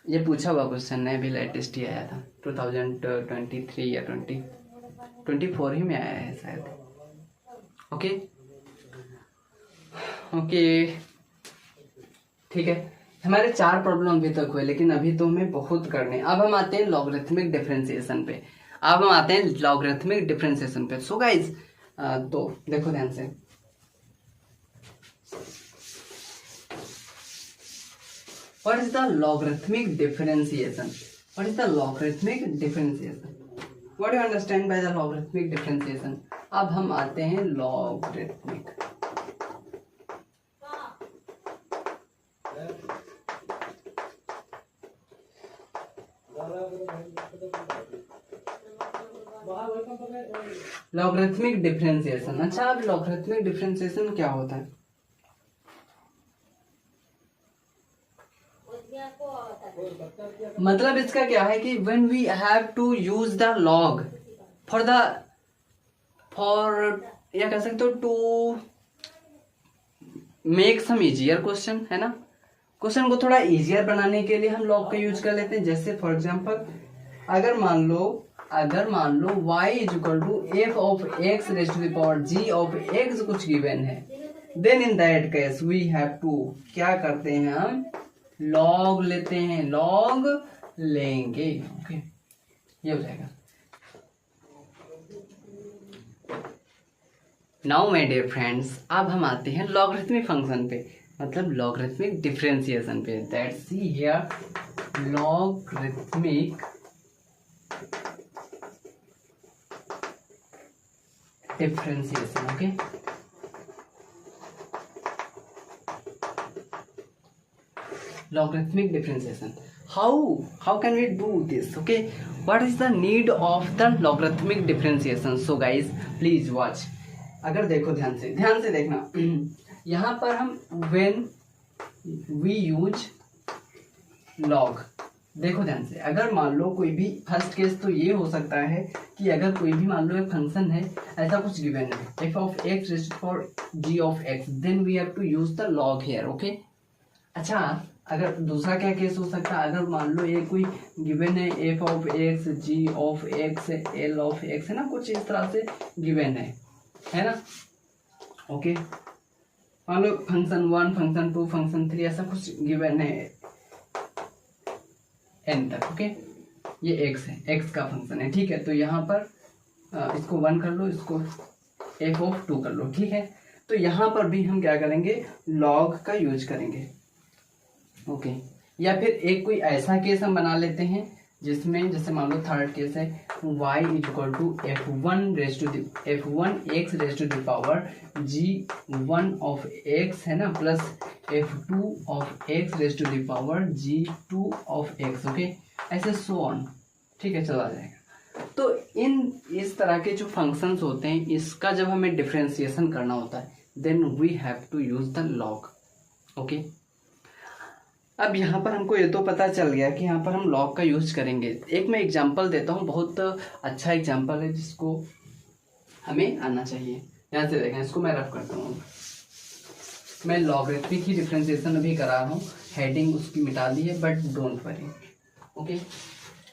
ये पूछा हुआ क्वेश्चन है, अभी लेटेस्ट ही आया था, 2023 या 2024 ही में आया है शायद, ओके ओके, ठीक है। हमारे 4 प्रॉब्लम अभी तक हुए, लेकिन अभी तो हमें बहुत करने। अब हम आते हैं लॉगरिथमिक डिफरेंशिएशन पे, सो गाइज तो देखो ध्यान से, what is the logarithmic differentiation, what you understand by the logarithmic differentiation. अब हम आते हैं लॉगरिथमिक, लॉगरिथमिक डिफरेंशिएशन। अच्छा, अब लॉगरिथमिक डिफरेंशिएशन क्या होता है, मतलब इसका क्या है कि when we have to use the log for या कह सकते हो to make some easier question, है ना। क्वेश्चन को थोड़ा इजियर बनाने के लिए हम लॉग का यूज कर लेते हैं। जैसे फॉर एग्जांपल, अगर मान लो y is equal to F of X raise to the power G of X कुछ गिवन है, then in that case we have to, क्या करते हैं हम, लॉग लेते हैं, लॉग लेंगे, ओके ये हो जाएगा। नाउ माय डियर फ्रेंड्स, अब हम आते हैं लॉगरिथमिक फंक्शन पे, मतलब लॉगरिथमिक डिफरेंशिएशन पे। That's see here logarithmic differentiation, okay. Logarithmic differentiation. How can we do this? Okay, what is the need of the logarithmic differentiation? So guys, please watch. अगर देखो ध्यान से देखना, यहाँ पर हम when we use log, देखो ध्यान से, अगर मान लो कोई भी फर्स्ट केस तो ये हो सकता है कि अगर कोई भी मान लो एक फंक्शन है, ऐसा कुछ गिवन है f of x raised to g of x, then we have to use the log here, okay। अच्छा, अगर दूसरा क्या केस हो सकता है, अगर मान लो ये कोई गिवन है f of x g of x l of x, है ना, कुछ इस तरह से गिवन है ना, ओके। मान लो फंक्शन 1 फंक्शन 2 फंक्शन 3 ऐसा कुछ गिवन है n तक, ओके। ये x है, x का फंक्शन है, ठीक है। तो यहाँ पर इसको 1 कर लो, इसको f ऑफ 2 कर लो, ठीक है। तो यहाँ पर भी हम क्या करेंगे, लॉग का यूज करेंगे, ओके। या फिर एक कोई ऐसा केस हम बना लेते हैं जिसमें जैसे मान लो थर्ड केस है y equal to f1 x raise to the power g1 of x है ना, plus f2 of x raise to the power g2 of x, okay, ऐसे सो ऑन, ठीक है, चला जाएगा। तो इस तरह के जो फंक्शंस होते हैं, इसका जब हमें डिफ्रेंसिएशन करना होता है then we have to use the log, okay. अब यहाँ पर हमको ये तो पता चल गया कि यहाँ पर हम लॉग का यूज करेंगे। एक मैं एग्जांपल देता हूँ, बहुत अच्छा एग्जांपल है जिसको हमें आना चाहिए। यहाँ से देखें, इसको मैं रफ करता हूँ। मैं लॉगरिथमिक ही डिफ्रेंसिएशन अभी करा रहा हूँ, हेडिंग उसकी मिटा दी है, बट डोंट वरी, ओके।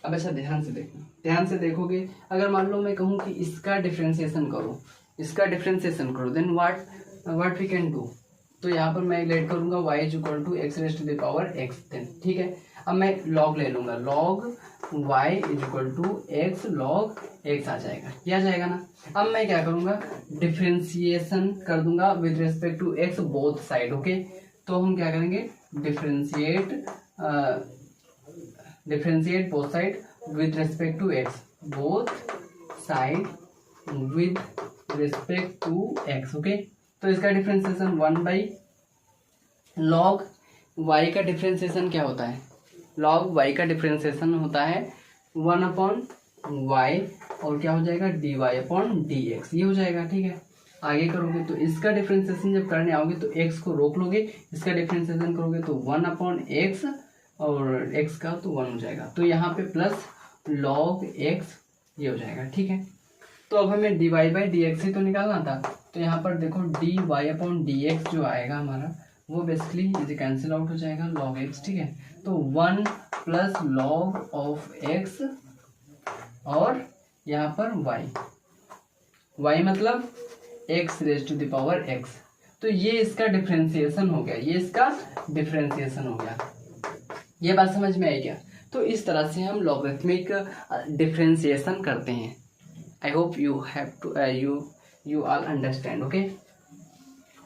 अब ऐसा ध्यान से देखो, ध्यान से देखोगे, अगर मान लो मैं कहूँ कि इसका डिफ्रेंसिएशन करो, इसका डिफ्रेंसिएशन करो, then what we can do. तो यहाँ पर मैं लेट करूंगा y equal to X raise to the power x, देन ठीक है। अब मैं लॉग ले लूंगा, log y equal to X log x आ जाएगा, ये आ जाएगा ना। अब मैं क्या करूंगा, डिफ्रेंसिएशन कर दूंगा with respect to x both side, okay. तो हम क्या करेंगे, differentiate both side with respect to x, both side with respect to x, okay. तो इसका डिफ्रेंसिएशन 1 बाई लॉग y का डिफ्रेंसिएशन क्या होता है, लॉग y का डिफ्रेंसिएशन होता है 1 अपॉन y, और क्या हो जाएगा, dy अपॉन dx, ये हो जाएगा, ठीक है। आगे करोगे तो इसका डिफ्रेंसिएशन जब करने आओगे तो x को रोक लोगे, इसका डिफ्रेंसिएशन करोगे तो 1 अपॉन x, और x का तो 1 हो जाएगा। तो यहाँ पे प्लस लॉग x ये हो जाएगा, ठीक है। तो अब हमें dy बाई dx ही तो निकालना था, तो यहाँ पर देखो dy अपॉन dx जो आएगा हमारा, वो बेसिकली इसे कैंसिल आउट हो जाएगा, log x, ठीक है। तो 1 प्लस लॉग ऑफ x, और यहाँ पर y मतलब x raise to the power x। तो ये इसका डिफ्रेंसिएशन हो गया, ये इसका डिफ्रेंसिएशन हो गया। ये बात समझ में आई क्या? तो इस तरह से हम लॉगरिथमिक डिफ्रेंसिएशन करते हैं। I hope you have to you all understand,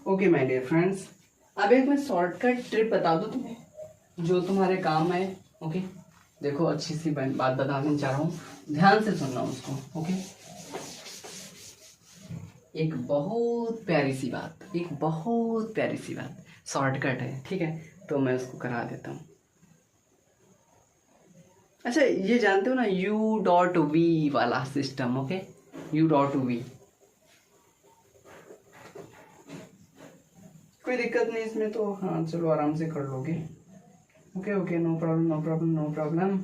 okay my dear friends। अब एक मैं शॉर्टकट ट्रिप बता दूं तुम्हें जो तुम्हारे काम आए, ओके। देखो अच्छी सी बात बताने जा रहा हूँ, ध्यान से सुनना उसको, ओके। एक बहुत प्यारी सी बात, शॉर्टकट है, ठीक है। तो मैं उसको करा देता हूँ। अच्छा, ये जानते हो ना u.v वाला सिस्टम, ओके, u.v। कोई दिक्कत नहीं इसमें तो, हाँ चलो आराम से कर लोगे, ओके, नो प्रॉब्लम।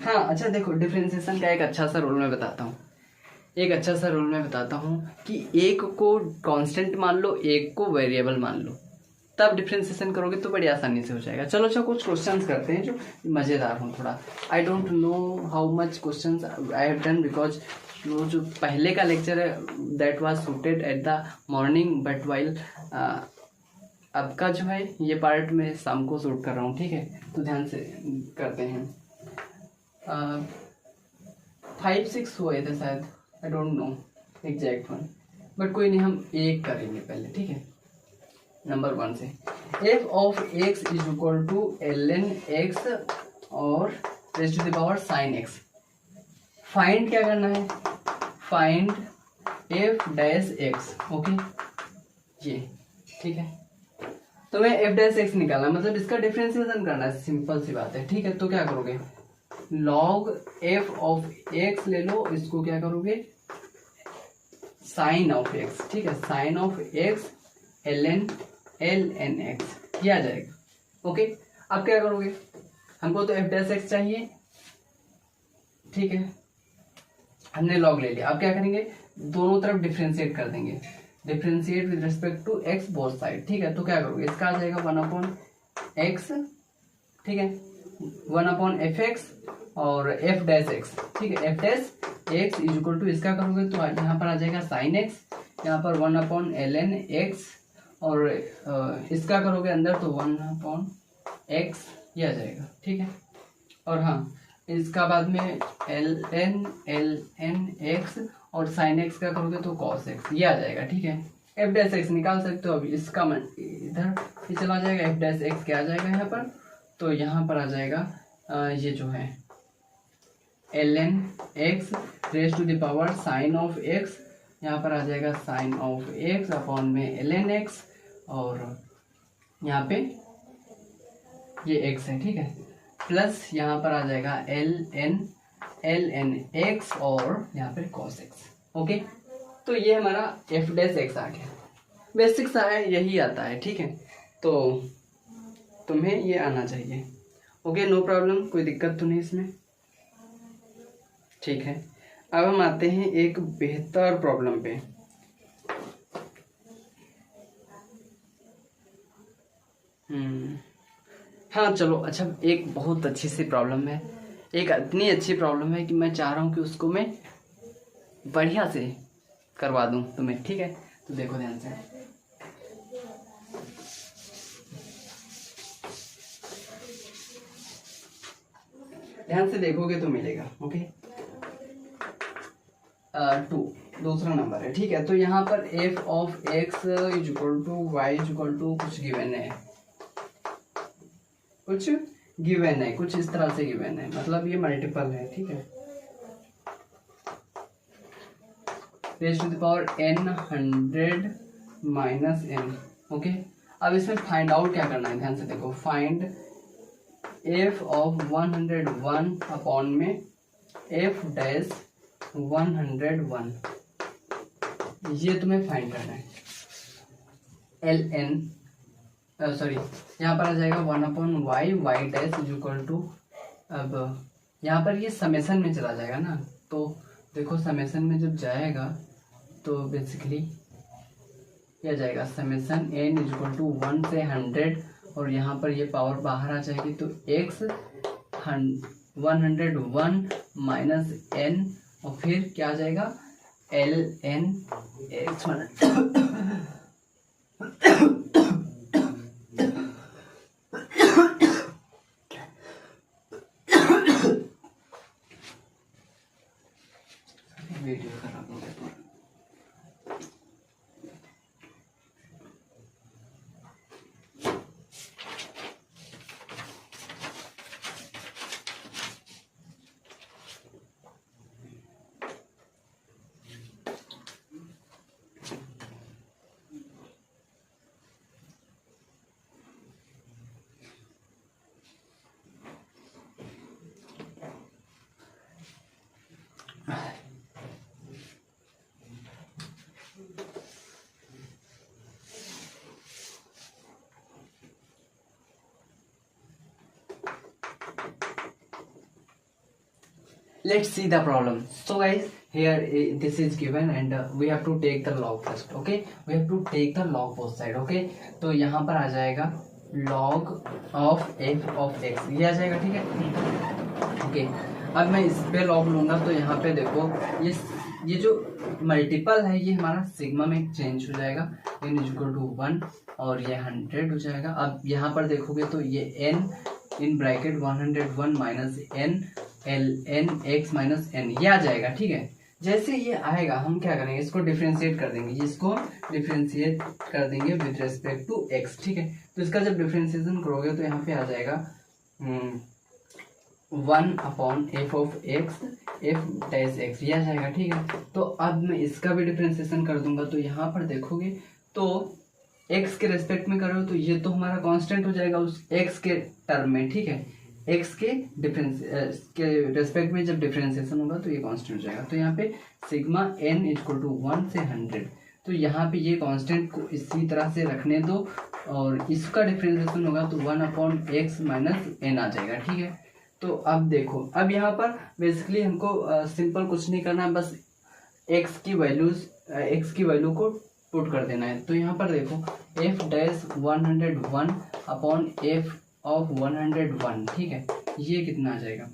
हाँ अच्छा, देखो डिफरेंशिएशन का एक अच्छा सा रूल मैं बताता हूँ, कि एक को कांस्टेंट मान लो, एक को वेरिएबल मान लो, तब डिफरेंशिएशन करोगे तो बड़ी आसानी से हो जाएगा। चलो अच्छा, कुछ क्वेश्चंस करते हैं जो मज़ेदार हों थोड़ा। I don't know how much questions I have done, because जो पहले का लेक्चर है that was shooted at the morning, but while अब का जो है ये पार्ट में शाम को शूट कर रहा हूँ, ठीक है। तो ध्यान से करते हैं। 5-6 हुए थे शायद, I don't know exact one, but कोई नहीं, हम एक करेंगे पहले, ठीक है। नंबर 1 से f of x is equal to ln x और raise to the power sin x। Find क्या करना है, find f dash x, okay, ये ठीक है। तो मैं f डैश x निकालना, मतलब इसका डिफरेंशिएशन करना है, सिंपल सी बात है, ठीक है। तो क्या करोगे, log f ऑफ x ले लो, इसको क्या करोगे, साइन ऑफ x, ठीक है, sine of x ln x, ये आ जाएगा, ओके। अब क्या करोगे, हमको तो f डैश x चाहिए, ठीक है, हमने लॉग ले लिया। अब क्या करेंगे, दोनों तरफ डिफरेंशिएट कर देंगे, differentiate with respect to x both side, ठीक है। तो क्या करोगे, इसका आ जाएगा 1 अपॉन x, ठीक है, 1 अपॉन fx और f डैश x, ठीक है, f dash x is equal to, इसका करोगे तो यहाँ पर आ जाएगा sin x, यहाँ पर 1 अपॉन ln x, और इसका करोगे अंदर तो 1 अपॉन x, ये आ जाएगा, ठीक है। और हाँ, इसका बाद में ln x और sin x का करोगे तो cos x, ये आ जाएगा, ठीक है। f डैश x निकाल सकते हो, अभी इसका मन इधर ये चला जाएगा, f डैश x क्या आ जाएगा यहाँ पर तो यहाँ पर आ जाएगा ये जो है ln x raise to the power sine of x, यहाँ पर आ जाएगा साइन ऑफ x अपॉन में ln x, और यहाँ पे ये x है, ठीक है, प्लस यहाँ पर आ जाएगा ln x और यहाँ पर cos x। ओके, तो ये हमारा f डैश x आ गया। बेसिक सा है, यही आता है, ठीक है, तो तुम्हें ये आना चाहिए। ओके, नो प्रॉब्लम, कोई दिक्कत तो नहीं इसमें, ठीक है। अब हम आते हैं एक बेहतर प्रॉब्लम पे। हाँ चलो, अच्छा, एक बहुत अच्छी सी प्रॉब्लम है, एक इतनी अच्छी प्रॉब्लम है कि मैं चाह रहा हूँ कि उसको मैं बढ़िया से करवा दूँ तुम्हें, ठीक है। तो देखो ध्यान से, ध्यान से देखोगे तो मिलेगा। ओके, 2 दूसरा नंबर है, ठीक है। तो यहाँ पर f of x is equal to y is equal to कुछ गिवन है, कुछ गिवन है, कुछ इस तरह से गिवन है, मतलब ये मल्टीपल है, ठीक है, raise to the power n 100 minus n। Okay, अब इसमें फाइंड आउट क्या करना है, ध्यान से देखो, फाइंड f ऑफ 101 अपॉन में f डैश 101, ये तुम्हें फाइंड करना है। ln सॉरी, यहाँ पर आ जाएगा 1 upon y, y dash is equal to, अब यहाँ पर ये समेसन में चला जाएगा ना, तो देखो समेसन में जब जाएगा तो बेसिकली क्या जाएगा, summation n is equal to 1 से 100, और यहाँ पर ये पावर बाहर आ जाएगी, तो x 101 माइनस n, और फिर क्या आ जाएगा ln x वीडियो खराब हो गया। Let's see the problem. So guys, here this is given and we have to take the log first. Okay, we have to take the log both side. Okay, तो यहाँ पर आ जाएगा log of f of x, ये आ जाएगा, ठीक है। Okay, अब मैं इस पे log लूंगा, तो यहाँ पे देखो ये जो मल्टीपल है ये हमारा सिग्मा में चेंज हो जाएगा, n इज इक्वल टू 1 और ये 100 हो जाएगा। अब यहाँ पर देखोगे तो ये n in bracket 101 minus n ln x minus n, ये आ जाएगा, ठीक है। जैसे ये आएगा हम क्या करेंगे, इसको डिफरेंशिएट कर देंगे, इसको डिफरेंशिएट कर देंगे विद रेस्पेक्ट टू x, ठीक है। तो इसका जब डिफरेंशिएशन करोगे तो यहाँ पे आ जाएगा 1 upon F of x F dash x, ये आ जाएगा, ठीक है। तो अब मैं इसका भी डिफरेंशिएशन कर दूंगा, तो यहाँ पर देखोगे तो x के रेस्पेक्ट में करो तो ये तो हमारा कांस्टेंट हो जाएगा उस x के टर्म में, ठीक है। x के डिफरेंस के रेस्पेक्ट में जब डिफरेंशिएशन होगा तो ये कांस्टेंट हो जाएगा। तो यहाँ पे सिग्मा n इक्वल टू 1 से 100, तो यहाँ पे ये कांस्टेंट को इसी तरह से रखने दो, और इसका डिफरेंशिएशन होगा तो 1 अपॉन एक्स माइनस n आ जाएगा, ठीक है। तो अब देखो, अब यहाँ पर बेसिकली हमको सिंपल कुछ नहीं करना है, बस x की वैल्यू को पुट कर देना है। तो यहाँ पर देखो f dash 101 upon f of 101, ठीक है, ये कितना आ जाएगा।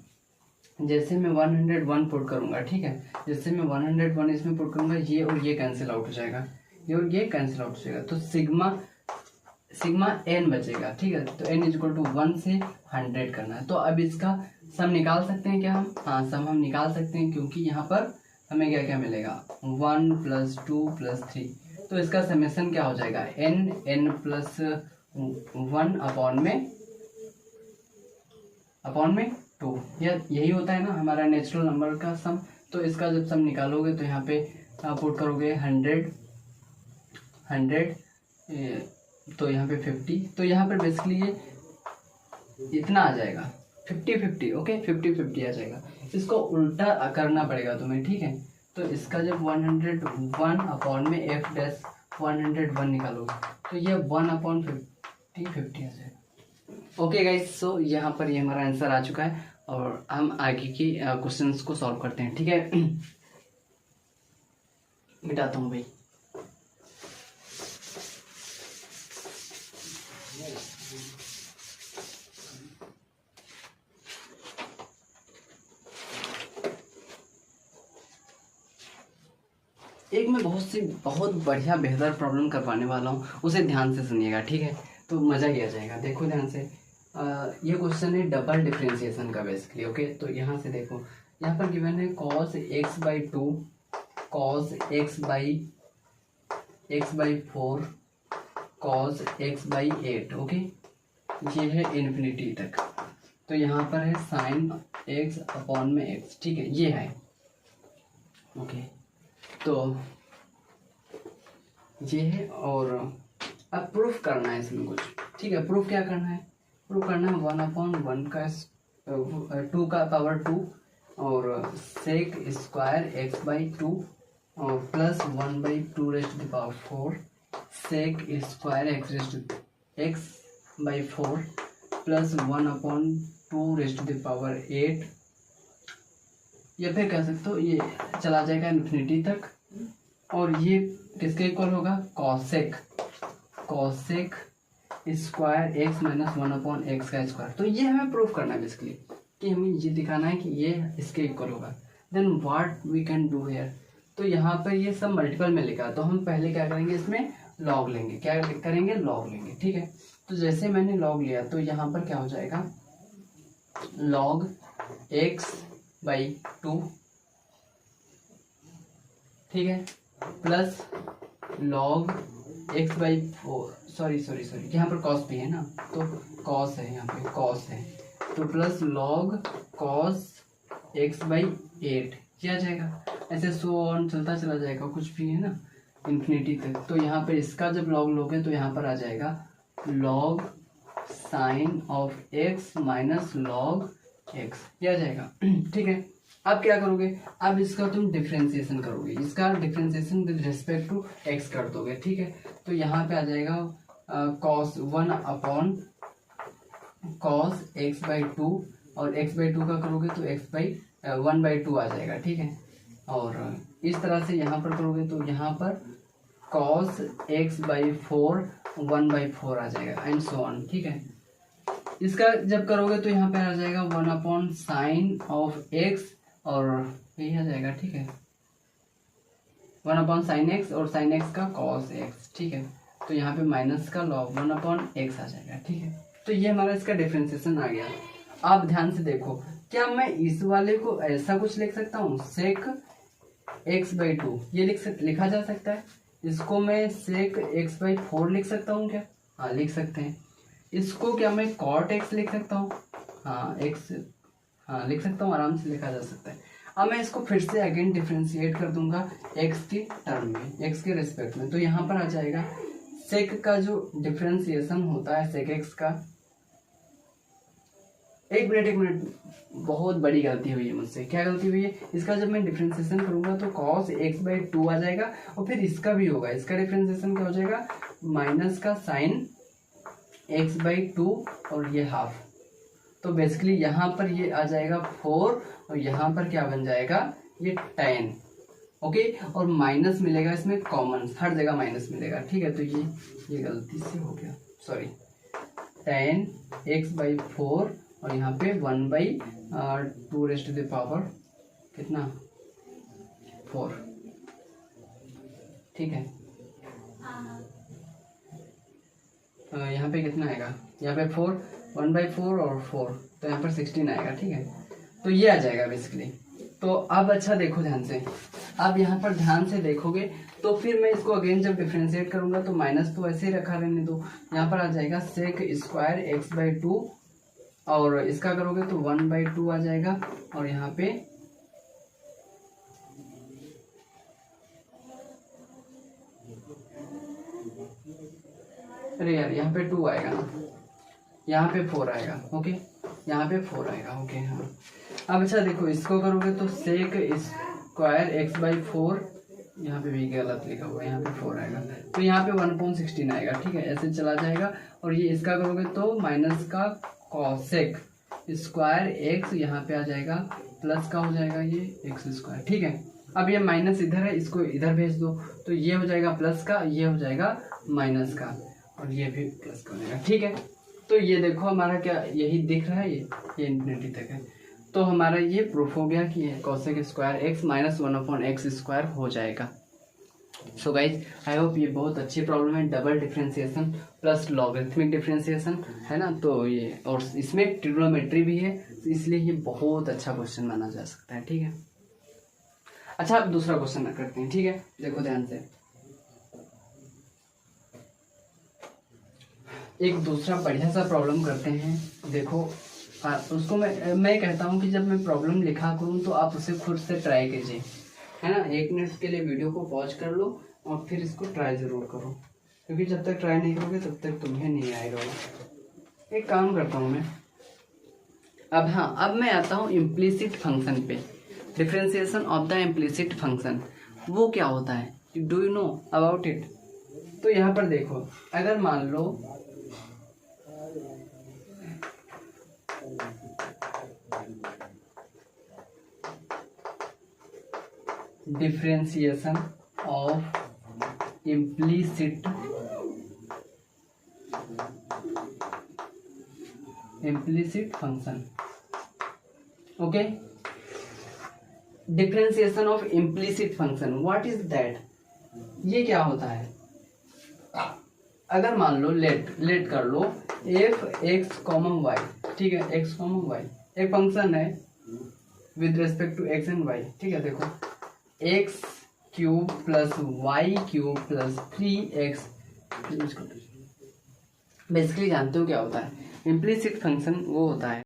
जैसे मैं 101 पुट करूंगा, ठीक है, जैसे मैं 101 इसमें पुट करूंगा, ये और ये कैंसिल आउट हो जाएगा, ये और ये कैंसिल आउट हो जाएगा, तो सिग्मा n बचेगा, ठीक है। तो n इज इक्वल टू 1 से 100 करना है। तो अब इसका सम निकाल सकते हैं क्या हम? हाँ, सम हम निकाल सकते हैं, क्योंकि यहाँ पर हमें क्या क्या मिलेगा, 1 + 2 + 3, तो इसका समेशन क्या हो जाएगा, n+1 अपॉन में अपॉन में 2, यही होता है ना हमारा नेचुरल नंबर का सम। तो इसका जब सम निकालोगे तो यहाँ पे पुट करोगे 100 तो यहाँ पे 50, तो यहाँ पर बेसिकली ये इतना आ जाएगा 50-50। ओके 50-50 आ जाएगा। इसको उल्टा करना पड़ेगा तुम्हें, ठीक है। तो इसका जब 101 अपॉन में f डैश 101 निकालोगे तो ये 1/50 आ जाएगा। ओके गाइस, सो यहाँ पर ये हमारा आंसर आ चुका है और हम आगे की क्वेश्चंस को सॉल्व करते हैं, ठीक है। मिटाता हूँ भाई। एक मैं बहुत बढ़िया बेहतर प्रॉब्लम करवाने वाला हूँ, उसे ध्यान से सुनिएगा, ठीक है। तो मज़ा ही आ जाएगा। देखो ध्यान से, ये क्वेश्चन है डबल डिफरेंशिएशन का बेसिकली। ओके, तो यहाँ से देखो, यहाँ पर गिवन है cos x/2 cos x/4 cos x/8। Okay, ये है इन्फिनिटी तक। तो यहाँ पर है sin x अपॉन में x, ठीक है, ये है। ओके, तो ये है और अब प्रूफ करना है इसमें कुछ, ठीक है। प्रूफ क्या करना है? प्रूफ करना है 1/1 का 2 का पावर 2 और sec स्क्वायर x/2 और plus 1/2 raise to the power 4 sec square x/4 plus 1/2 raise to the power 8। या फिर कह सकते हो ये चला जाएगा इन्फिनिटी तक और ये किसके इक्वल होगा? Cosec square x minus 1/x का स्क्वायर। तो ये हमें प्रूफ करना है बेसिकली, कि हमें ये दिखाना है कि ये इसके इक्वल होगा। Then what we can do here, तो यहाँ पर ये सब मल्टीपल में लिखा, तो हम पहले क्या करेंगे, इसमें लॉग लेंगे। क्या करेंगे? लॉग लेंगे, ठीक है। तो जैसे मैंने लॉग लिया तो यहाँ पर क्या हो जाएगा, लॉग x/2, ठीक है, प्लस लॉग x/4, सॉरी यहाँ पर कॉस भी है ना, तो कॉस है, यहाँ पे कॉस है, तो प्लस लॉग कॉस x/8 ये आ जाएगा। ऐसे सो ऑन चलता चला जाएगा, कुछ भी है ना इन्फिनिटी तक। तो यहाँ पे इसका जब लॉग लोगे तो यहाँ पर आ जाएगा log sign of x minus log x, ये आ जाएगा, ठीक है। अब क्या करोगे? अब इसका तुम डिफरेंशिएशन करोगे, इसका differentiation with respect to x कर दोगे, ठीक है। तो यहाँ पे आ जाएगा cos 1 अपॉन cos x/2 और x/2 का करोगे तो 1/2 आ जाएगा, ठीक है। और इस तरह से यहाँ पर करोगे तो यहाँ पर cos x/4 1/4 आ जाएगा एंड सो ऑन, ठीक है। इसका जब करोगे तो यहाँ पे आ जाएगा 1/sin ऑफ x और यही आ जाएगा, ठीक है, 1/sin x और sin x का cos x, ठीक है। तो यहाँ पे माइनस का log 1/x आ जाएगा, ठीक है। तो ये हमारा इसका डिफरेंशिएशन आ गया। आप ध्यान से देखो, क्या मैं इस वाले को ऐसा कुछ लिख सकता हूँ, sec x/2 ये लिखा जा सकता है। इसको मैं sec x/4 लिख सकता हूँ क्या? हाँ, लिख सकते हैं। इसको क्या मैं cot x लिख सकता हूँ? हाँ, हाँ लिख सकता हूँ, आराम से लिखा जा सकता है। अब मैं इसको फिर से अगेन डिफरेंशिएट कर दूंगा x के टर्म में, x के रिस्पेक्ट में। तो यहाँ पर आ जाएगा सेक का जो डिफरेंशिएशन होता है सेक x का, एक मिनट, बहुत बड़ी गलती हुई है मुझसे। क्या गलती हुई है? इसका जब मैं डिफरेंशिएशन करूंगा तो cos x/2 आ जाएगा और फिर इसका भी होगा, इसका डिफरेंशिएशन क्या हो जाएगा, माइनस का साइन x/2 और ये हाफ। तो बेसिकली यहाँ पर ये आ जाएगा 4 और यहाँ पर क्या बन जाएगा, ये 10। ओके, और माइनस मिलेगा इसमें कॉमन, हर जगह माइनस मिलेगा, ठीक है। तो ये गलती से हो गया, सॉरी, 10 x/4 और यहाँ पे 1/2 रेज़ टू द पावर कितना, 4, ठीक है। यहाँ पे कितना आएगा, यहाँ पे 4, 1/4 और 4, तो यहाँ पर 16 आएगा, ठीक है। तो ये आ जाएगा बेसिकली। तो अब अच्छा देखो ध्यान से, अब यहाँ पर ध्यान से देखोगे तो फिर मैं इसको अगेन जब डिफरेंशिएट करूंगा तो माइनस तो ऐसे ही रखा रहने दो, यहाँ पर आ जाएगा sec स्क्वायर x/2 और इसका करोगे तो 1/2 आ जाएगा, और यहाँ पे अरे यार यहाँ पे 2 आएगा ना, यहाँ पे 4 आएगा। ओके, यहाँ पे 4 आएगा। ओके हाँ, अब अच्छा देखो इसको करोगे तो सेक स्क्वायर x/4, यहाँ पे भी गलत लिखा हुआ है, यहाँ पे 4 आएगा, तो यहाँ पे 1/16 आएगा। ठीक है, ऐसे चला जाएगा। और ये इसका करोगे तो माइनस का कॉसेक स्क्वायर एक्स, यहाँ पे आ जाएगा, प्लस का हो जाएगा ये x²। ठीक है, अब ये माइनस इधर है, इसको इधर भेज दो, तो ये हो जाएगा प्लस का, ये हो जाएगा माइनस का, और ये भी प्लस का हो जाएगा। ठीक है, तो ये देखो हमारा क्या यही दिख रहा है, ये इन्फिनिटी तक है। तो हमारा ये प्रूफ हो गया कि cosec square x minus 1/x² हो जाएगा। सो गाइज आई होप ये बहुत अच्छी प्रॉब्लम है, double differentiation plus logarithmic differentiation है ना, तो ये और इसमें ट्रिग्नोमेट्री भी है, तो इसलिए ये बहुत अच्छा क्वेश्चन माना जा सकता है। ठीक है, अच्छा अब दूसरा क्वेश्चन करते हैं। ठीक है, देखो ध्यान से, एक दूसरा बढ़िया सा प्रॉब्लम करते हैं। देखो उसको मैं कहता हूँ कि जब मैं प्रॉब्लम लिखा करूँ तो आप उसे खुद से ट्राई कीजिए, है ना। 1 मिनट के लिए वीडियो को पॉज कर लो और फिर इसको ट्राई ज़रूर करो, क्योंकि जब तक ट्राई नहीं करोगे तब तक तुम्हें नहीं आएगा। एक काम करता हूँ मैं अब, हाँ अब मैं आता हूँ इम्प्लिसिट फंक्शन पे। Differentiation of the implicit function वो क्या होता है, do you know about it? तो यहाँ पर देखो, अगर मान लो differentiation of implicit function. Okay, differentiation of implicit function, what is that? ये क्या होता है? अगर मान लो लेट कर लो f(x, y), ठीक है, x, y एक फंक्शन है with respect to x and y। ठीक है, देखो x³ + y³ + 3x, बेसिकली जानते हो क्या होता है? इम्प्लिसिट फंक्शन वो होता है